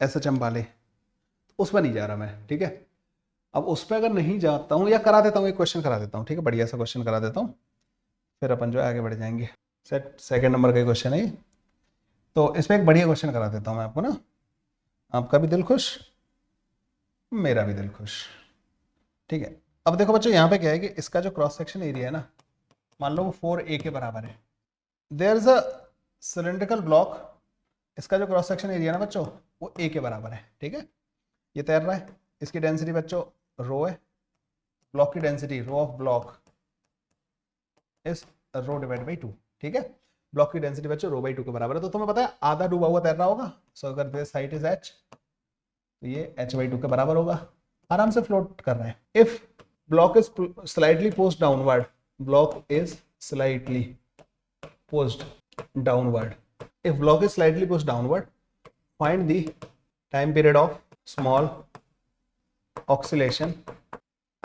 SHM वाले? उस पर नहीं जा रहा मैं, ठीक है। अब उस पर अगर नहीं जाता हूँ, या करा देता हूँ, एक क्वेश्चन करा देता हूँ, ठीक है, बढ़िया सा क्वेश्चन करा देता हूँ, फिर अपन जो है आगे बढ़ जाएंगे। सेकंड नंबर का क्वेश्चन है ये, तो इस पर एक बढ़िया क्वेश्चन करा देता हूँ मैं आपको ना, आपका भी दिल खुश, मेरा भी दिल खुश, ठीक है। अब देखो बच्चों, यहाँ पे क्या है कि इसका जो क्रॉस सेक्शन एरिया है ना, मान लो वो 4A के बराबर है। There is a cylindrical block, इसका जो क्रॉस सेक्शन एरिया है ना बच्चों, वो A के बराबर है, ठीक है। ये तैर रहा है, इसकी डेंसिटी बच्चों रो है, ब्लॉक की density rho of block is rho divide by 2, ठीक है। ब्लॉक की डेंसिटी बच्चों रो बाई 2 के बराबर है, तो तुम्हें पता है आधा डूबा हुआ तैर रहा होगा। सो अगर दिस हाइट इज h, तो ये h/2 के बराबर होगा, आराम से फ्लोट कर रहे हैं। If block is slightly post downward, block is slightly post downward, if block is slightly pushed downward, find the time period of small oscillation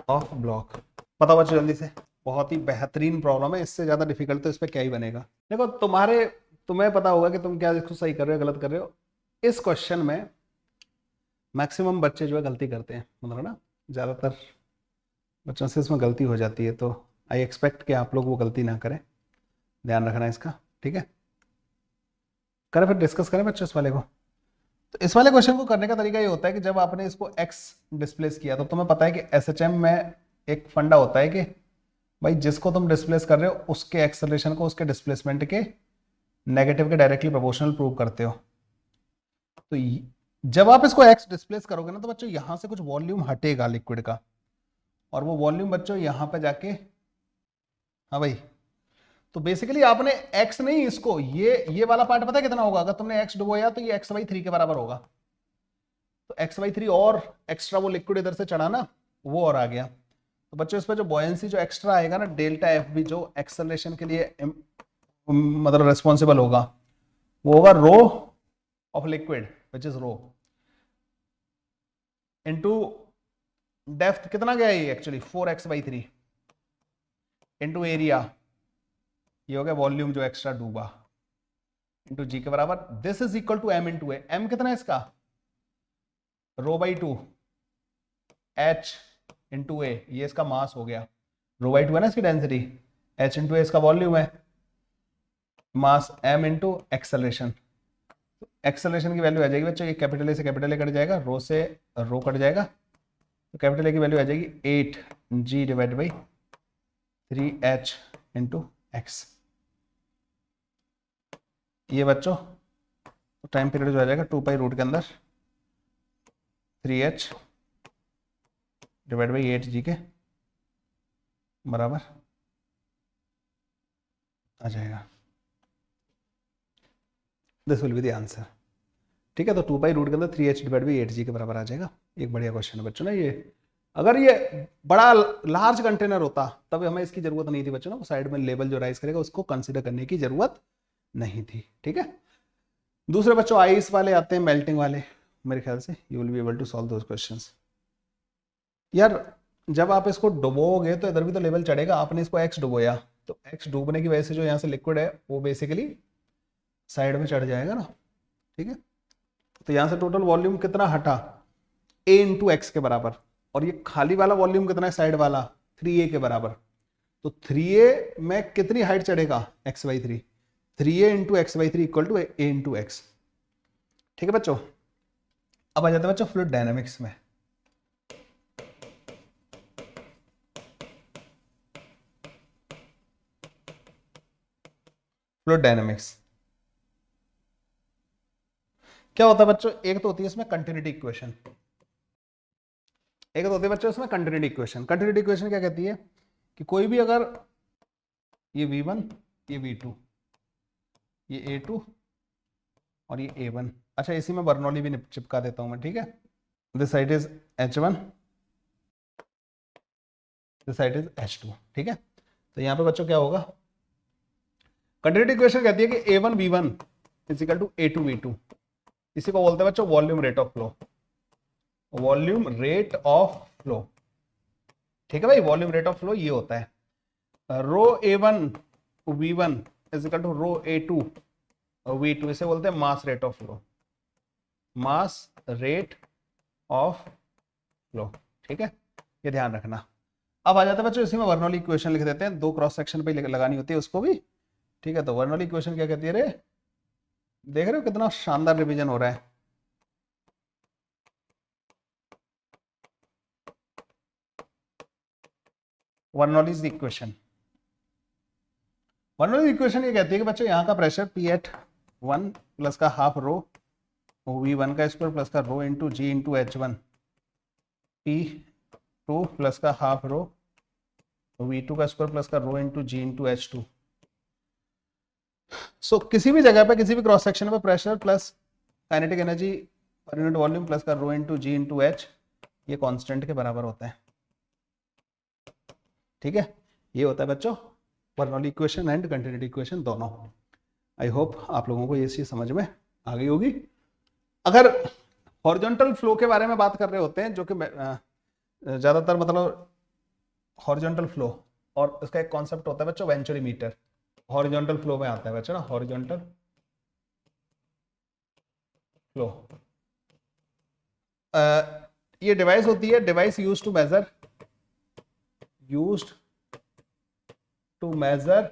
of block। पता बच्चों जल्दी से, बहुत ही बेहतरीन प्रॉब्लम है, इससे ज्यादा डिफिकल्ट तो इस पे क्या ही बनेगा। देखो तुम्हें पता होगा कि तुम क्या इसको सही कर रहे हो गलत कर रहे हो। इस क्वेश्चन में मैक्सिमम बच्चे जो है गलती करते हैं, मतलब ना ज्यादातर बच्चों से इसमें गलती हो जाती है, तो आई एक्सपेक्ट कि आप लोग वो गलती ना करें, ध्यान रखना इसका, ठीक है। करें फिर डिस्कस करें बच्चों इस वाले को। तो इस वाले क्वेश्चन को करने का तरीका ये होता है कि जब आपने इसको x डिस्प्लेस किया, तो तुम्हें पता है कि SHM में एक फंडा होता है कि भाई जिसको तुम डिस्प्लेस कर रहे हो उसके एक्सेलरेशन को उसके डिस्प्लेसमेंट के नेगेटिव के डायरेक्टली प्रोपोर्शनल प्रूव करते हो। तो जब आप इसको x डिस्प्लेस करोगे ना, तो बच्चों यहां से कुछ वॉल्यूम हटेगा लिक्विड का, और वो वॉल्यूम बच्चों यहां पे जाके, हाँ भाई, तो बेसिकली आपने x नहीं, इसको ये वाला पार्ट पता है कितना होगा, अगर तुमने x डुबोया तो ये x/3 के बराबर होगा, तो x/3 और एक्स्ट्रा वो लिक्विड इधर से चढ़ा ना, वो और आ गया। तो बच्चों इस पर जो बॉयंसी जो एक्स्ट्रा आएगा ना, डेल्टा FB, जो एक्सेलरेशन के लिए मतलब रेस्पॉन्सिबल होगा, वो होगा rho of liquid which is rho into depth, कितना गया ये एक्चुअली 4x/3 इनटू एरिया, ये हो गया वॉल्यूम जो एक्स्ट्रा डूबा, इंटू जी के बराबर। This is equal to m into A, m कितना है इसका, रो/2 h इंटू ए, ये इसका मास हो गया, रो/2 है ना इसकी डेंसिटी, h इंटू ए इसका वॉल्यूम है, मास m इंटू एक्सेलरेशन। एक्सेलरेशन की वैल्यू आ जाएगी बच्चों, ये कैपिटल ए से कैपिटल ए कट जाएगा, रो से रो कट जाएगा, तो कैपिटल ए की वैल्यू आ जाएगी 8g divide by 3h into x. ये बच्चों टाइम पीरियड जो आ जाएगा 2 पाई रूट के अंदर 3h डिवाइड बाई 8g के बराबर आ जाएगा। This will be the answer, ठीक है। तो 2 पाई रूट के अंदर 3h डिवाइड बाई 8g के बराबर आ जाएगा। एक बढ़िया क्वेश्चन है बच्चों ना ये। अगर ये बड़ा लार्ज कंटेनर होता तब हमें इसकी जरूरत नहीं थी बच्चों ना, वो साइड में लेवल जो राइज करेगा उसको कंसीडर करने की जरूरत नहीं थी, ठीक है। दूसरे बच्चों आइस वाले आते हैं, मेल्टिंग वाले, मेरे ख्याल से you will be able to solve those questions. यार जब आप इसको डुबोगे तो इधर भी तो लेवल चढ़ेगा, आपने इसको x डुबोया, तो x डूबने की वजह से जो यहाँ से लिक्विड है वो बेसिकली साइड में चढ़ जाएगा ना, ठीक है। तो यहाँ से टोटल वॉल्यूम कितना हटा, a इंटू एक्स के बराबर, और ये खाली वाला वॉल्यूम कितना है साइड वाला 3a के बराबर, तो 3a में कितनी हाइट चढ़ेगा x/3, 3a into x/3 equal to a into x, ठीक है बच्चों। अब आ जाते हैं बच्चों फ्लूइड डायनामिक्स में। फ्लूइड डायनामिक्स क्या होता है बच्चों, एक तो होती है इसमें कंटिन्यूटी इक्वेशन, एक तो होती है बच्चों इसमें कंटिन्यूटी इक्वेशन। कंटिन्यूटी इक्वेशन क्या कहती है कि कोई भी अगर ये V1, ये V2, ये A2 और ये A1, अच्छा इसी में बर्नौली भी चिपका देता हूं मैं, ठीक है। This side is H1, this side is H2, ठीक है। तो यहां पे बच्चों क्या होगा, कंटिन्यूटी इक्वेशन कहती है कि A1 V1 is equal to A2 V2, इसी को बोलते हैं बच्चों volume rate of flow, volume rate of flow, ठीक है भाई। वॉल्यूम रेट ऑफ फ्लो ये होता है। Rho A1 V1 is equal to rho A2 V2, इसे बोलते हैं mass rate of flow, mass rate of flow. ठीक है, ये ध्यान रखना। अब आ जाता है बच्चों, इसी में बर्नौली इक्वेशन लिख देते हैं, दो क्रॉस सेक्शन पे लगानी होती है उसको भी। ठीक है, तो बर्नौली इक्वेशन क्या कहती है रे, देख रहे हो कितना शानदार रिवीजन हो रहा है। बर्नौलीज इक्वेशन, बर्नौली इक्वेशन ये कहती है कि बच्चों यहाँ का प्रेशर पी एट 1 प्लस का हाफ रो V1 का स्क्वायर प्लस का rho into g into H1 P2 plus का हाफ रो V2 का स्क्वायर प्लस का rho into g into H2। सो किसी भी जगह पे, किसी भी क्रॉस सेक्शन पे pressure plus kinetic energy per unit volume plus का rho into g into H, ये कांस्टेंट के बराबर होता है। ठीक है, ये होता है बच्चों Bernoulli equation and continuity equation दोनों। आई होप आप लोगों को ये चीज समझ में आ गई होगी। अगर हॉरिजॉन्टल फ्लो के बारे में बात कर रहे होते हैं, जो कि ज्यादातर मतलब हॉरिजॉन्टल फ्लो, और उसका एक कॉन्सेप्ट होता है बच्चों वेंचुरीमीटर, हॉरिजॉन्टल फ्लो में आता है बच्चों ना, हॉरिजॉन्टल फ्लो। ये डिवाइस होती है, device used to measure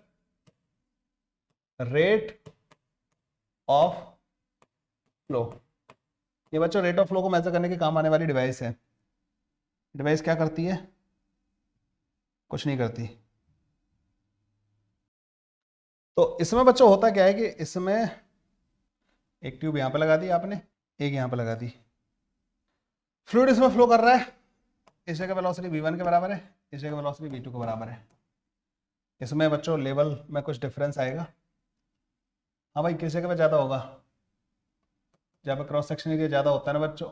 rate of flow. ये बच्चों रेट ऑफ फ्लो को मेजर करने के काम आने वाली डिवाइस है। डिवाइस क्या करती है, कुछ नहीं करती। तो इसमें बच्चों होता क्या है कि इसमें एक ट्यूब यहां पे लगा दी आपने, एक यहां पे लगा दी, फ्लूइड इसमें फ्लो कर रहा है, इस जगह वेलोसिटी v1 के बराबर है, इस जगह वेलोसिटी v2 के बराबर है। इसमें बच्चों लेवल में कुछ डिफरेंस आएगा। हाँ भाई, किस जगह पे ज्यादा होगा, जहाँ पे क्रॉस सेक्शन एरिया ज्यादा होता है ना बच्चों,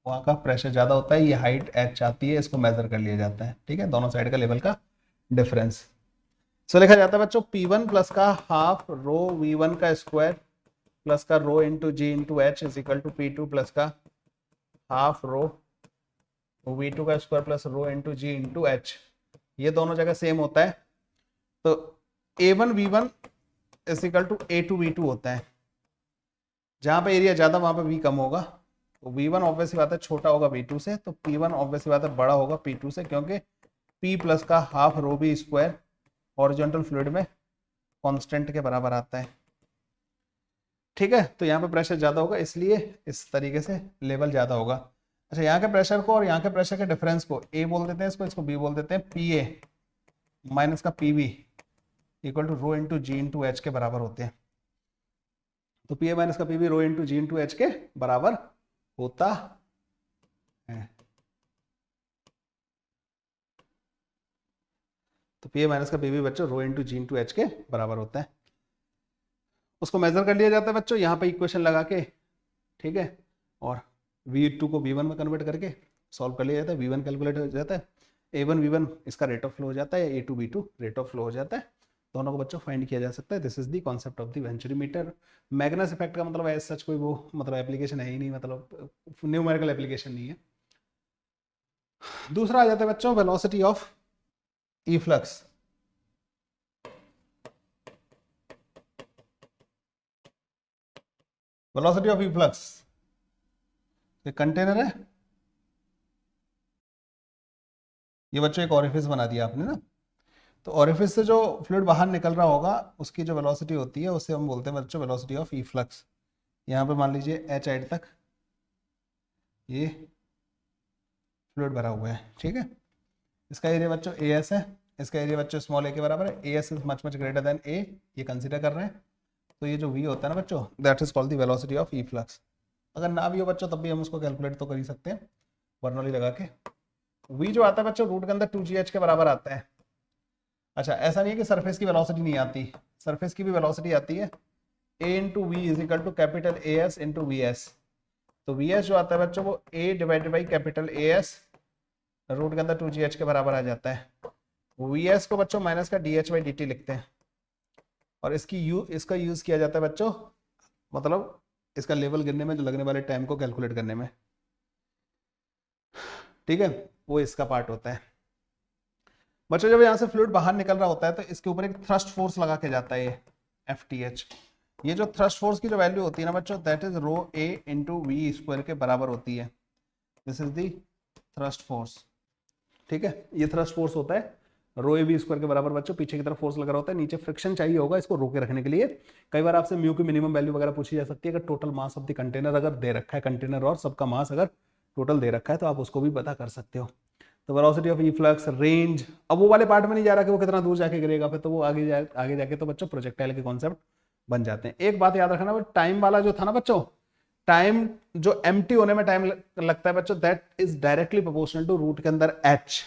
वहाँ का प्रेशर ज्यादा होता है, ये हाइट h आती है, इसको मेजर कर लिया जाता है। ठीक है, दोनों साइड का लेवल का डिफरेंस। सो लिखा जाता है बच्चों P1 प्लस का हाफ रो V1 का स्क्वायर प्लस का rho into g into H is equal to P2 plus का हाफ रो V2 का square plus rho into g into H. ये दोनों जगह सेम होता है, तो A1 V1 is equal to A2 V2 होता है। जहां पे एरिया ज्यादा वहां पे V कम होगा, तो V1 ऑब्वियसली बात है छोटा होगा V2 से, तो P1 ऑब्वियसली बात है बड़ा होगा P2 से, क्योंकि P प्लस का हाफ रो V स्क्वायर हॉरिजॉन्टल फ्लूइड में कांस्टेंट के बराबर आता है। ठीक है, तो यहाँ पे प्रेशर ज्यादा होगा, इसलिए इस तरीके से लेवल ज्यादा होगा। अच्छा, यहाँ के प्रेशर को और यहाँ के प्रेशर के डिफरेंस को A बोल देते हैं, इसको B बोल देते हैं। PA माइनस का PB equal to rho into g into h के बराबर होते हैं। तो PA माइनस का PB rho into g into h के बराबर होता है। तो PA माइनस का PB बच्चों रो इंटू जी इंटू एच के बराबर होता है। उसको मेजर कर लिया जाता है बच्चों यहाँ पे इक्वेशन लगा के। ठीक है, और V2 को V1 में कन्वर्ट करके सॉल्व कर लिया जाता है, V1 कैलकुलेट हो जाता है, A1 V1 इसका रेट ऑफ फ्लो हो जाता है, A2 V2 rate of flow हो जाता है। दोनों को बच्चों फाइंड किया जा सकता है। This is the concept of the venturimeter. Magnus effect का मतलब एज सच कोई वो मतलब एप्लीकेशन है ही नहीं, मतलब न्यूमेरिकल एप्लीकेशन नहीं है। दूसरा आ जाता है बच्चों velocity of efflux. Velocity of efflux, ये कंटेनर है, ये बच्चों एक ओरिफिस बना दिया आपने ना, तो ओरिफिस से जो फ्लूइड बाहर निकल रहा होगा उसकी जो वेलोसिटी होती है उसे हम बोलते हैं बच्चों वेलोसिटी ऑफ इफ्लक्स। यहाँ पे मान लीजिए h हाइट तक ये फ्लूइड भरा हुआ है। ठीक है, इसका एरिया बच्चों AS है, इसका एरिया बच्चों स्मॉल a के बराबर है, AS is much much greater than A, ये कंसीडर कर रहे हैं। तो ये जो V होता है ना बच्चों, that is called the velocity of efflux. अगर ना भी हो बच्चों तब भी हम उसको कैलकुलेट तो कर ही सकते हैं बर्नौली लगा के। V जो आता है बच्चों रूट के अंदर 2GH के बराबर आता है। अच्छा, ऐसा नहीं है कि सरफेस की वेलोसिटी नहीं आती, सरफेस की भी वेलोसिटी आती है। A into v is equal to capital AS into VS। तो VS जो आता है बच्चों वो A divided by capital AS root के अंदर 2GH के बराबर आ जाता है। VS को बच्चों माइनस का DH बाई DT लिखते हैं, और इसका यूज किया जाता है बच्चों मतलब इसका लेवल गिरने में जो लगने वाले टाइम को कैलकुलेट करने में। ठीक है, वो इसका पार्ट होता है। बच्चों जब यहाँ से फ्लूइड बाहर निकल रहा होता है तो इसके ऊपर एक थ्रस्ट फोर्स लगा के जाता है ये FTH। ये जो थ्रस्ट फोर्स की जो वैल्यू होती है ना बच्चों, that is rho A into V square के बराबर होती है। This is the thrust force, ठीक है। ये थ्रस्ट फोर्स होता है रो ए वी स्क्वायर के बराबर बच्चों। पीछे की तरफ फोर्स लगा होता है, नीचे फ्रिक्शन चाहिए होगा इसको रोके रखने के लिए। कई बार आपसे म्यू की मिनिमम वैल्यू वगैरह पूछी जा सकती है। अगर total mass of the container अगर दे रखा है, कंटेनर और सबका मास अगर टोटल दे रखा है तो आप उसको भी पता कर सकते हो। तो वेलोसिटी ऑफ इफ्लक्स, रेंज, अब वो वाले पार्ट में नहीं जा रहा कि वो कितना दूर जाके गिरेगा, फिर तो वो आगे जाके तो बच्चों प्रोजेक्टाइल के कॉन्सेप्ट बन जाते हैं। एक बात याद रखना, टाइम वाला जो था ना बच्चों, टाइम जो एम्प्टी होने में टाइम लगता है बच्चों, that is directly proportional to root के अंदर h।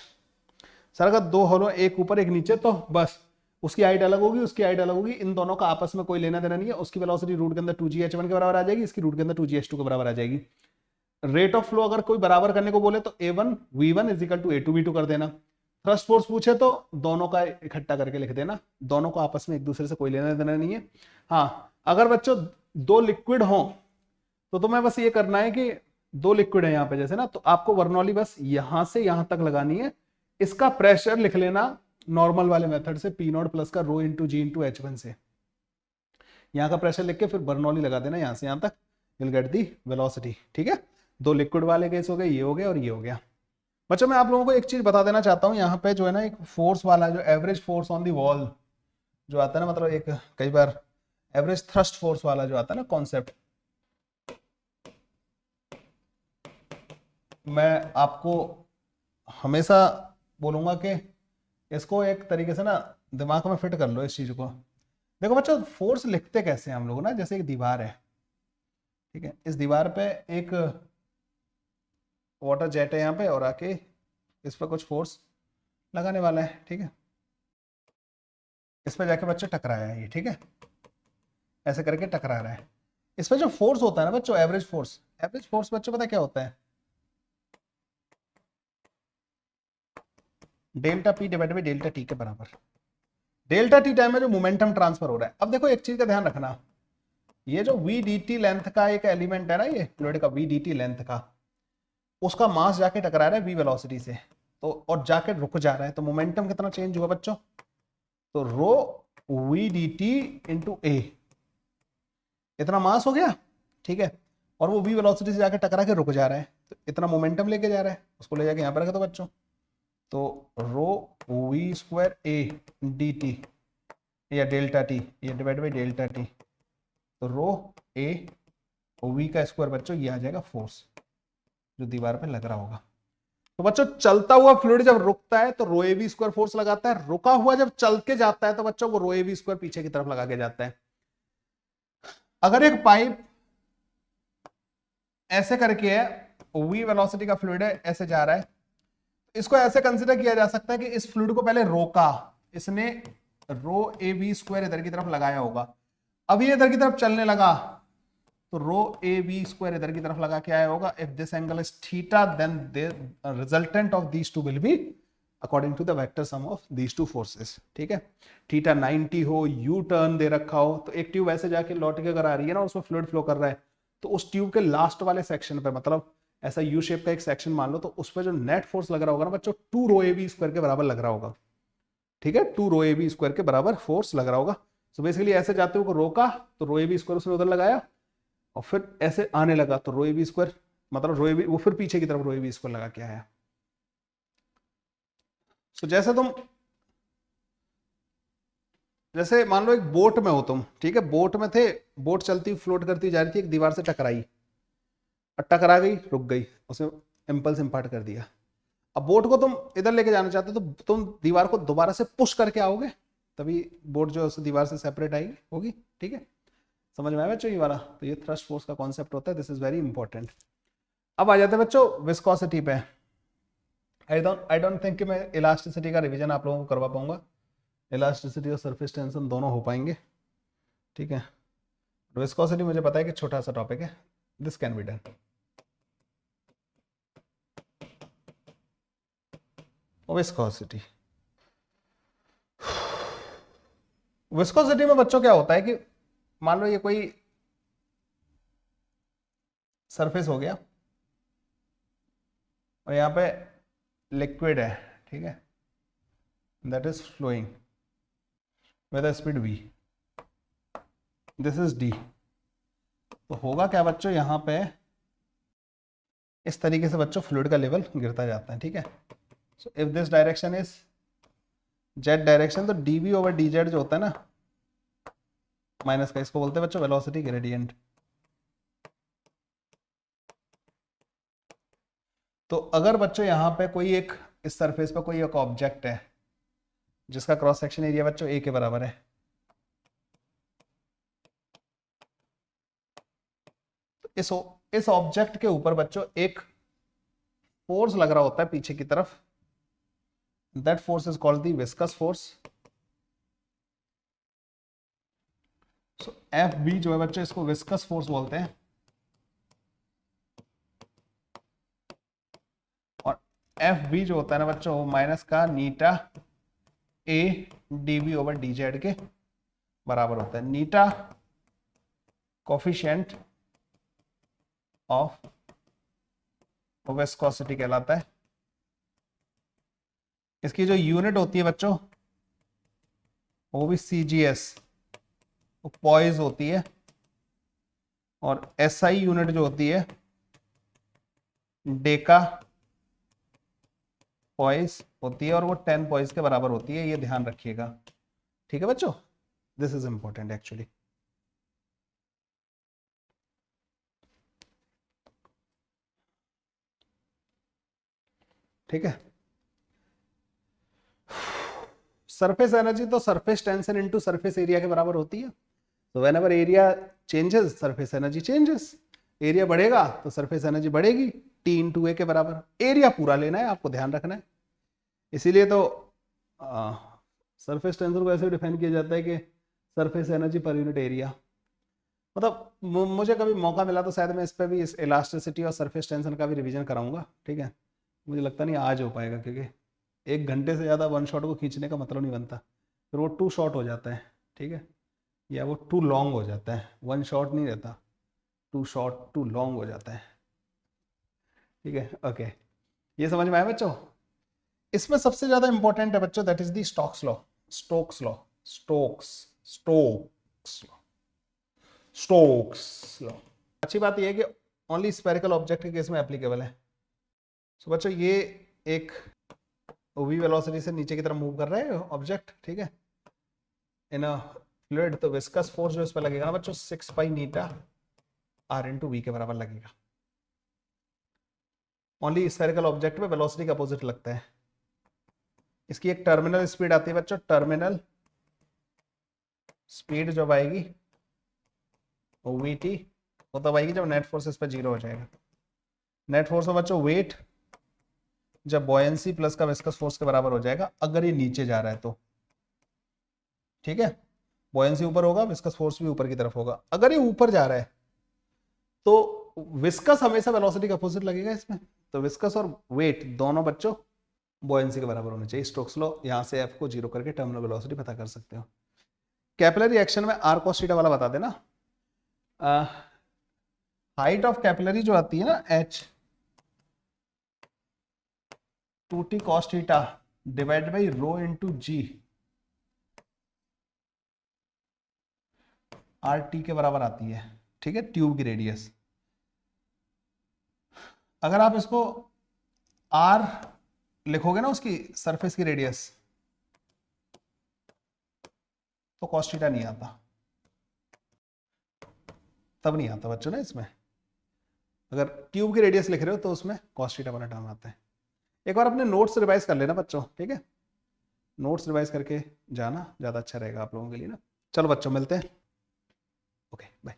सर अगर दो होलो, एक ऊपर एक नीचे, तो बस उसकी हाइट अलग होगी, उसकी हाइट अलग होगी, इन दोनों का आपस में कोई लेना देना नहीं है। उसकी वेलोसिटी रूट के अंदर 2gh1 के बराबर आ जाएगी, इसकी रूट के अंदर 2gh2 के बराबर आ जाएगी। रेट ऑफ फ्लो अगर कोई बराबर करने को बोले तो a1 v1 is equal to a2 v2 कर देना। थ्रस्ट फोर्स पूछे तो दोनों का इकट्ठा करके लिख देना, दोनों को आपस में एक दूसरे से कोई लेना देना नहीं है। हाँ, अगर बच्चों दो लिक्विड हो तो तुम्हें बस ये करना है कि दो लिक्विड है यहाँ पे जैसे ना, तो आपको बर्नौली बस यहां से यहां तक लगानी है। इसका प्रेशर लिख लेना नॉर्मल वाले मेथड से, पी नॉट प्लस का rho into g into H1 से। यहाँ का प्रेशर लिख के फिर बर्नौली लगा देना यहां से यहां तक, विल गेट दी वेलोसिटी, ठीक है। दो लिक्विड वाले केस हो गए, ये हो गया और ये हो गया। बच्चों मैं आप लोगों को एक चीज बता देना चाहता हूँ, यहाँ पे जो है ना एक फोर्स वाला जो average force on the wall जो आता है ना, मतलब एक कई बार एवरेज थ्रस्ट फोर्स वाला जो आता है ना कॉन्सेप्ट, मैं आपको हमेशा बोलूंगा कि इसको एक तरीके से ना दिमाग में फिट कर लो इस चीज को। देखो बच्चों फोर्स लिखते कैसे हैं हम लोग ना, जैसे एक दीवार है, ठीक है, इस दीवार पे एक वाटर जेट है यहाँ पे और आके इस पर कुछ फोर्स लगाने वाला है, ठीक है। इस पर जाके बच्चों टकराया है ये, ठीक है, ऐसे करके टकरा रहा है। इस पर जो फोर्स होता है ना बच्चों, एवरेज फोर्स बच्चों पता क्या होता है, delta P divide by delta T के बराबर। डेल्टा टी टाइम में जो मोमेंटम ट्रांसफर हो रहा है। अब देखो एक चीज का ध्यान रखना, ये जो वी डी टी लेंथ का एक एलिमेंट है ना, ये फ्लूइड का वी डी टी लेंथ का, उसका मास जाके टकरा रहा है वी वेलोसिटी से, तो और जाके रुक जा रहा है, तो मोमेंटम कितना चेंज हुआ बच्चों, तो rho we D T into ए, इतना मास हो गया, ठीक है, और वो वी वेलोसिटी से जाके टकरा के रुक जा रहा है, तो इतना मोमेंटम लेके जा रहा है, उसको ले जाके यहाँ पर रख दो बच्चों। तो rho V square A D T या डेल्टा टी, ये डिवाइड बाई डेल्टा टी, तो रो ए वी का स्क्वायर बच्चों ये आ जाएगा फोर्स जो दीवार पे लग रहा होगा। तो बच्चों चलता हुआ फ्लूइड जब रुकता है तो rho A V square force लगाता है, रुका हुआ जब चल के जाता है तो बच्चों वो रो ए वी स्क्वायर पीछे की तरफ लगा के जाता है। अगर एक पाइप ऐसे करके है, वी वेलोसिटी का फ्लूइड है, ऐसे जा रहा है, इसको ऐसे कंसिडर किया जा सकता है कि इस फ्लूइड को पहले रोका इसने, रो ए वी स्क्वायर इधर की तरफ लगाया होगा, अभी इधर की तरफ चलने लगा तो रो ए वी स्क्वायर इधर की तरफ लगा के आया होगा। If this angle is theta then the resultant of these two will be according to the vector sum of these two forces, ठीक है। थीटा 90 हो, यू टर्न दे रखा हो, तो एक ट्यूब ऐसे जाके लौट के अगर आ रही है ना, उसमें फ्लूइड फ्लो कर रहा है, तो उस ट्यूब के लास्ट वाले सेक्शन पे, मतलब ऐसा यू शेप का एक सेक्शन मान लो, तो उस पर जो नेट फोर्स लग रहा होगा ना बच्चों, 2 रो ए बी स्क्वायर के बराबर लग रहा होगा, ठीक है, 2 रो ए बी स्क्वायर के बराबर फोर्स लग रहा होगा। सो बेसिकली ऐसे जाते हुए रोका तो रो ए बी स्क्वायर उसने उधर लगाया, और फिर ऐसे आने लगा तो रो ए बी स्क्वायर, मतलब रो ए बी वो फिर पीछे की तरफ रो ए बी स्क्वायर लगा के आया। सो जैसे मान लो एक बोट में हो तुम, ठीक है, बोट में थे, बोट चलती फ्लोट करती जा रही थी, एक दीवार से टकराई, टकरा गई, रुक गई, उसने इंपल्स इंपार्ट कर दिया। अब बोट को तुम इधर लेके जाना चाहते हो तो तुम दीवार को दोबारा से पुश करके आओगे, तभी बोट जो है दीवार से सेपरेट आएगी होगी, ठीक है। समझ में आया बच्चों ये वाला, तो ये थ्रस्ट फोर्स का कॉन्सेप्ट होता है, दिस इज वेरी इंपॉर्टेंट। अब आ जाते हैं बच्चों विस्कोसिटी पे। आई डोंट थिंक कि मैं इलास्टिसिटी का रिवीजन आप लोगों को करवा पाऊंगा, इलास्टिसिटी और सरफेस टेंशन दोनों हो पाएंगे, ठीक है। विस्कोसिटी मुझे पता है कि छोटा सा टॉपिक है, this can be done. Viscosity, viscosity में बच्चों क्या होता है कि मान लो ये कोई सरफेस हो गया और यहाँ पे लिक्विड है, ठीक है, that is flowing with a speed v, this is d। तो होगा क्या बच्चों, यहाँ पे इस तरीके से बच्चों फ्लूइड का लेवल गिरता जाता है, ठीक है। So if this direction is Z direction, तो dv ओवर dz जो होता है ना माइनस का, इसको बोलते हैं बच्चों वेलोसिटी ग्रेडियंट। तो अगर बच्चों यहाँ पे कोई एक, इस सरफेस पे कोई एक ऑब्जेक्ट है जिसका क्रॉस सेक्शन एरिया बच्चों a के बराबर है, तो इस ऑब्जेक्ट के ऊपर बच्चों एक फोर्स लग रहा होता है पीछे की तरफ, that force is called the viscous force. So F B जो है बच्चों, इसको विस्कस फोर्स बोलते हैं, और एफ बी जो होता है ना बच्चों, वो माइनस का नीटा ए डीवी ओवर डी जेड के बराबर होता है। नीटा कोफिशिएंट ऑफ विस्कोसिटी कहलाता है। इसकी जो यूनिट होती है बच्चों वो भी CGS, वो पॉइज होती है, और SI यूनिट जो होती है डेका पॉइज होती है, और वो 10 पॉइज के बराबर होती है, ये ध्यान रखिएगा, ठीक है बच्चों। This is important actually. ठीक है। सरफेस एनर्जी तो surface tension into surface area के बराबर होती है। तो whenever area changes surface energy changes. Area बढ़ेगा तो सरफेस एनर्जी बढ़ेगी, T इंटू ए के बराबर। एरिया पूरा लेना है, आपको ध्यान रखना है। इसीलिए तो सरफेस टेंशन को ऐसे डिफाइन किया जाता है कि surface energy per unit area. मतलब मुझे कभी मौका मिला तो शायद मैं इस पर भी इस इलास्टिसिटी और सरफेस टेंशन का भी रिवीजन कराऊंगा, ठीक है। मुझे लगता नहीं आज हो पाएगा, क्योंकि 1 घंटे से ज़्यादा वन शॉट को खींचने का मतलब नहीं बनता, फिर वो टू शॉर्ट हो जाता है, ठीक है, या वो टू लॉन्ग हो जाता है। वन शॉट नहीं रहता, टू शॉर्ट टू लॉन्ग हो जाता है, ठीक है। ओके, ये समझ में आया बच्चों। इसमें सबसे ज़्यादा इंपॉर्टेंट है बच्चों, that is the Stokes law. Stokes law, Stokes law. अच्छी बात यह है कि ओनली स्फेरिकल ऑब्जेक्ट के केस में एप्लीकेबल है। सो बच्चों ये एक v वेलोसिटी से नीचे की तरफ मूव कर रहे हैं ऑब्जेक्ट, ठीक है, इन अ फ्लूइड। तो विस्कस फोर्स जो इस पर लगेगा ना बच्चों 6 पाई नीटा r इंटू वी के बराबर लगेगा। ओनली स्फेरिकल ऑब्जेक्ट में वेलोसिटी का अपोजिट लगता है। इसकी एक टर्मिनल स्पीड आती है बच्चों, टर्मिनल स्पीड जब आएगी vt, वो तब आएगी जब नेट फोर्स इस पर 0 हो जाएगा। नेट फोर्स में बच्चों वेट जब बॉयंसी प्लस का विस्कस फोर्स के बराबर हो जाएगा, अगर ये नीचे जा रहा है तो, ठीक है। बॉयंसी ऊपर होगा, विस्कस फोर्स भी ऊपर की तरफ होगा। अगर ये ऊपर जा रहा है तो विस्कस हमेशा वेलोसिटी का अपोजिट लगेगा इसमें। तो विस्कस और वेट दोनों बच्चों बॉयंसी के बराबर होने चाहिए। स्टोक्स लॉ, यहां से एफ को 0 करके टर्मिनल वेलोसिटी पता कर सकते हो। कैपिलरी एक्शन में आर कॉस थीटा वाला बता देना। हाइट ऑफ कैपिलरी जो आती है ना h 2t cos theta divide by rho into G R T के बराबर आती है, ठीक है, ट्यूब की रेडियस। अगर आप इसको r लिखोगे ना उसकी सरफेस की रेडियस, तो cos थीटा नहीं आता, तब नहीं आता बच्चों ना इसमें। अगर ट्यूब की रेडियस लिख रहे हो तो उसमें cos थीटा वाला टर्म आता है। एक बार अपने नोट्स रिवाइज कर लेना बच्चों, ठीक है, नोट्स रिवाइज करके जाना, ज्यादा अच्छा रहेगा आप लोगों के लिए ना। चलो बच्चों मिलते हैं, ओके बाय।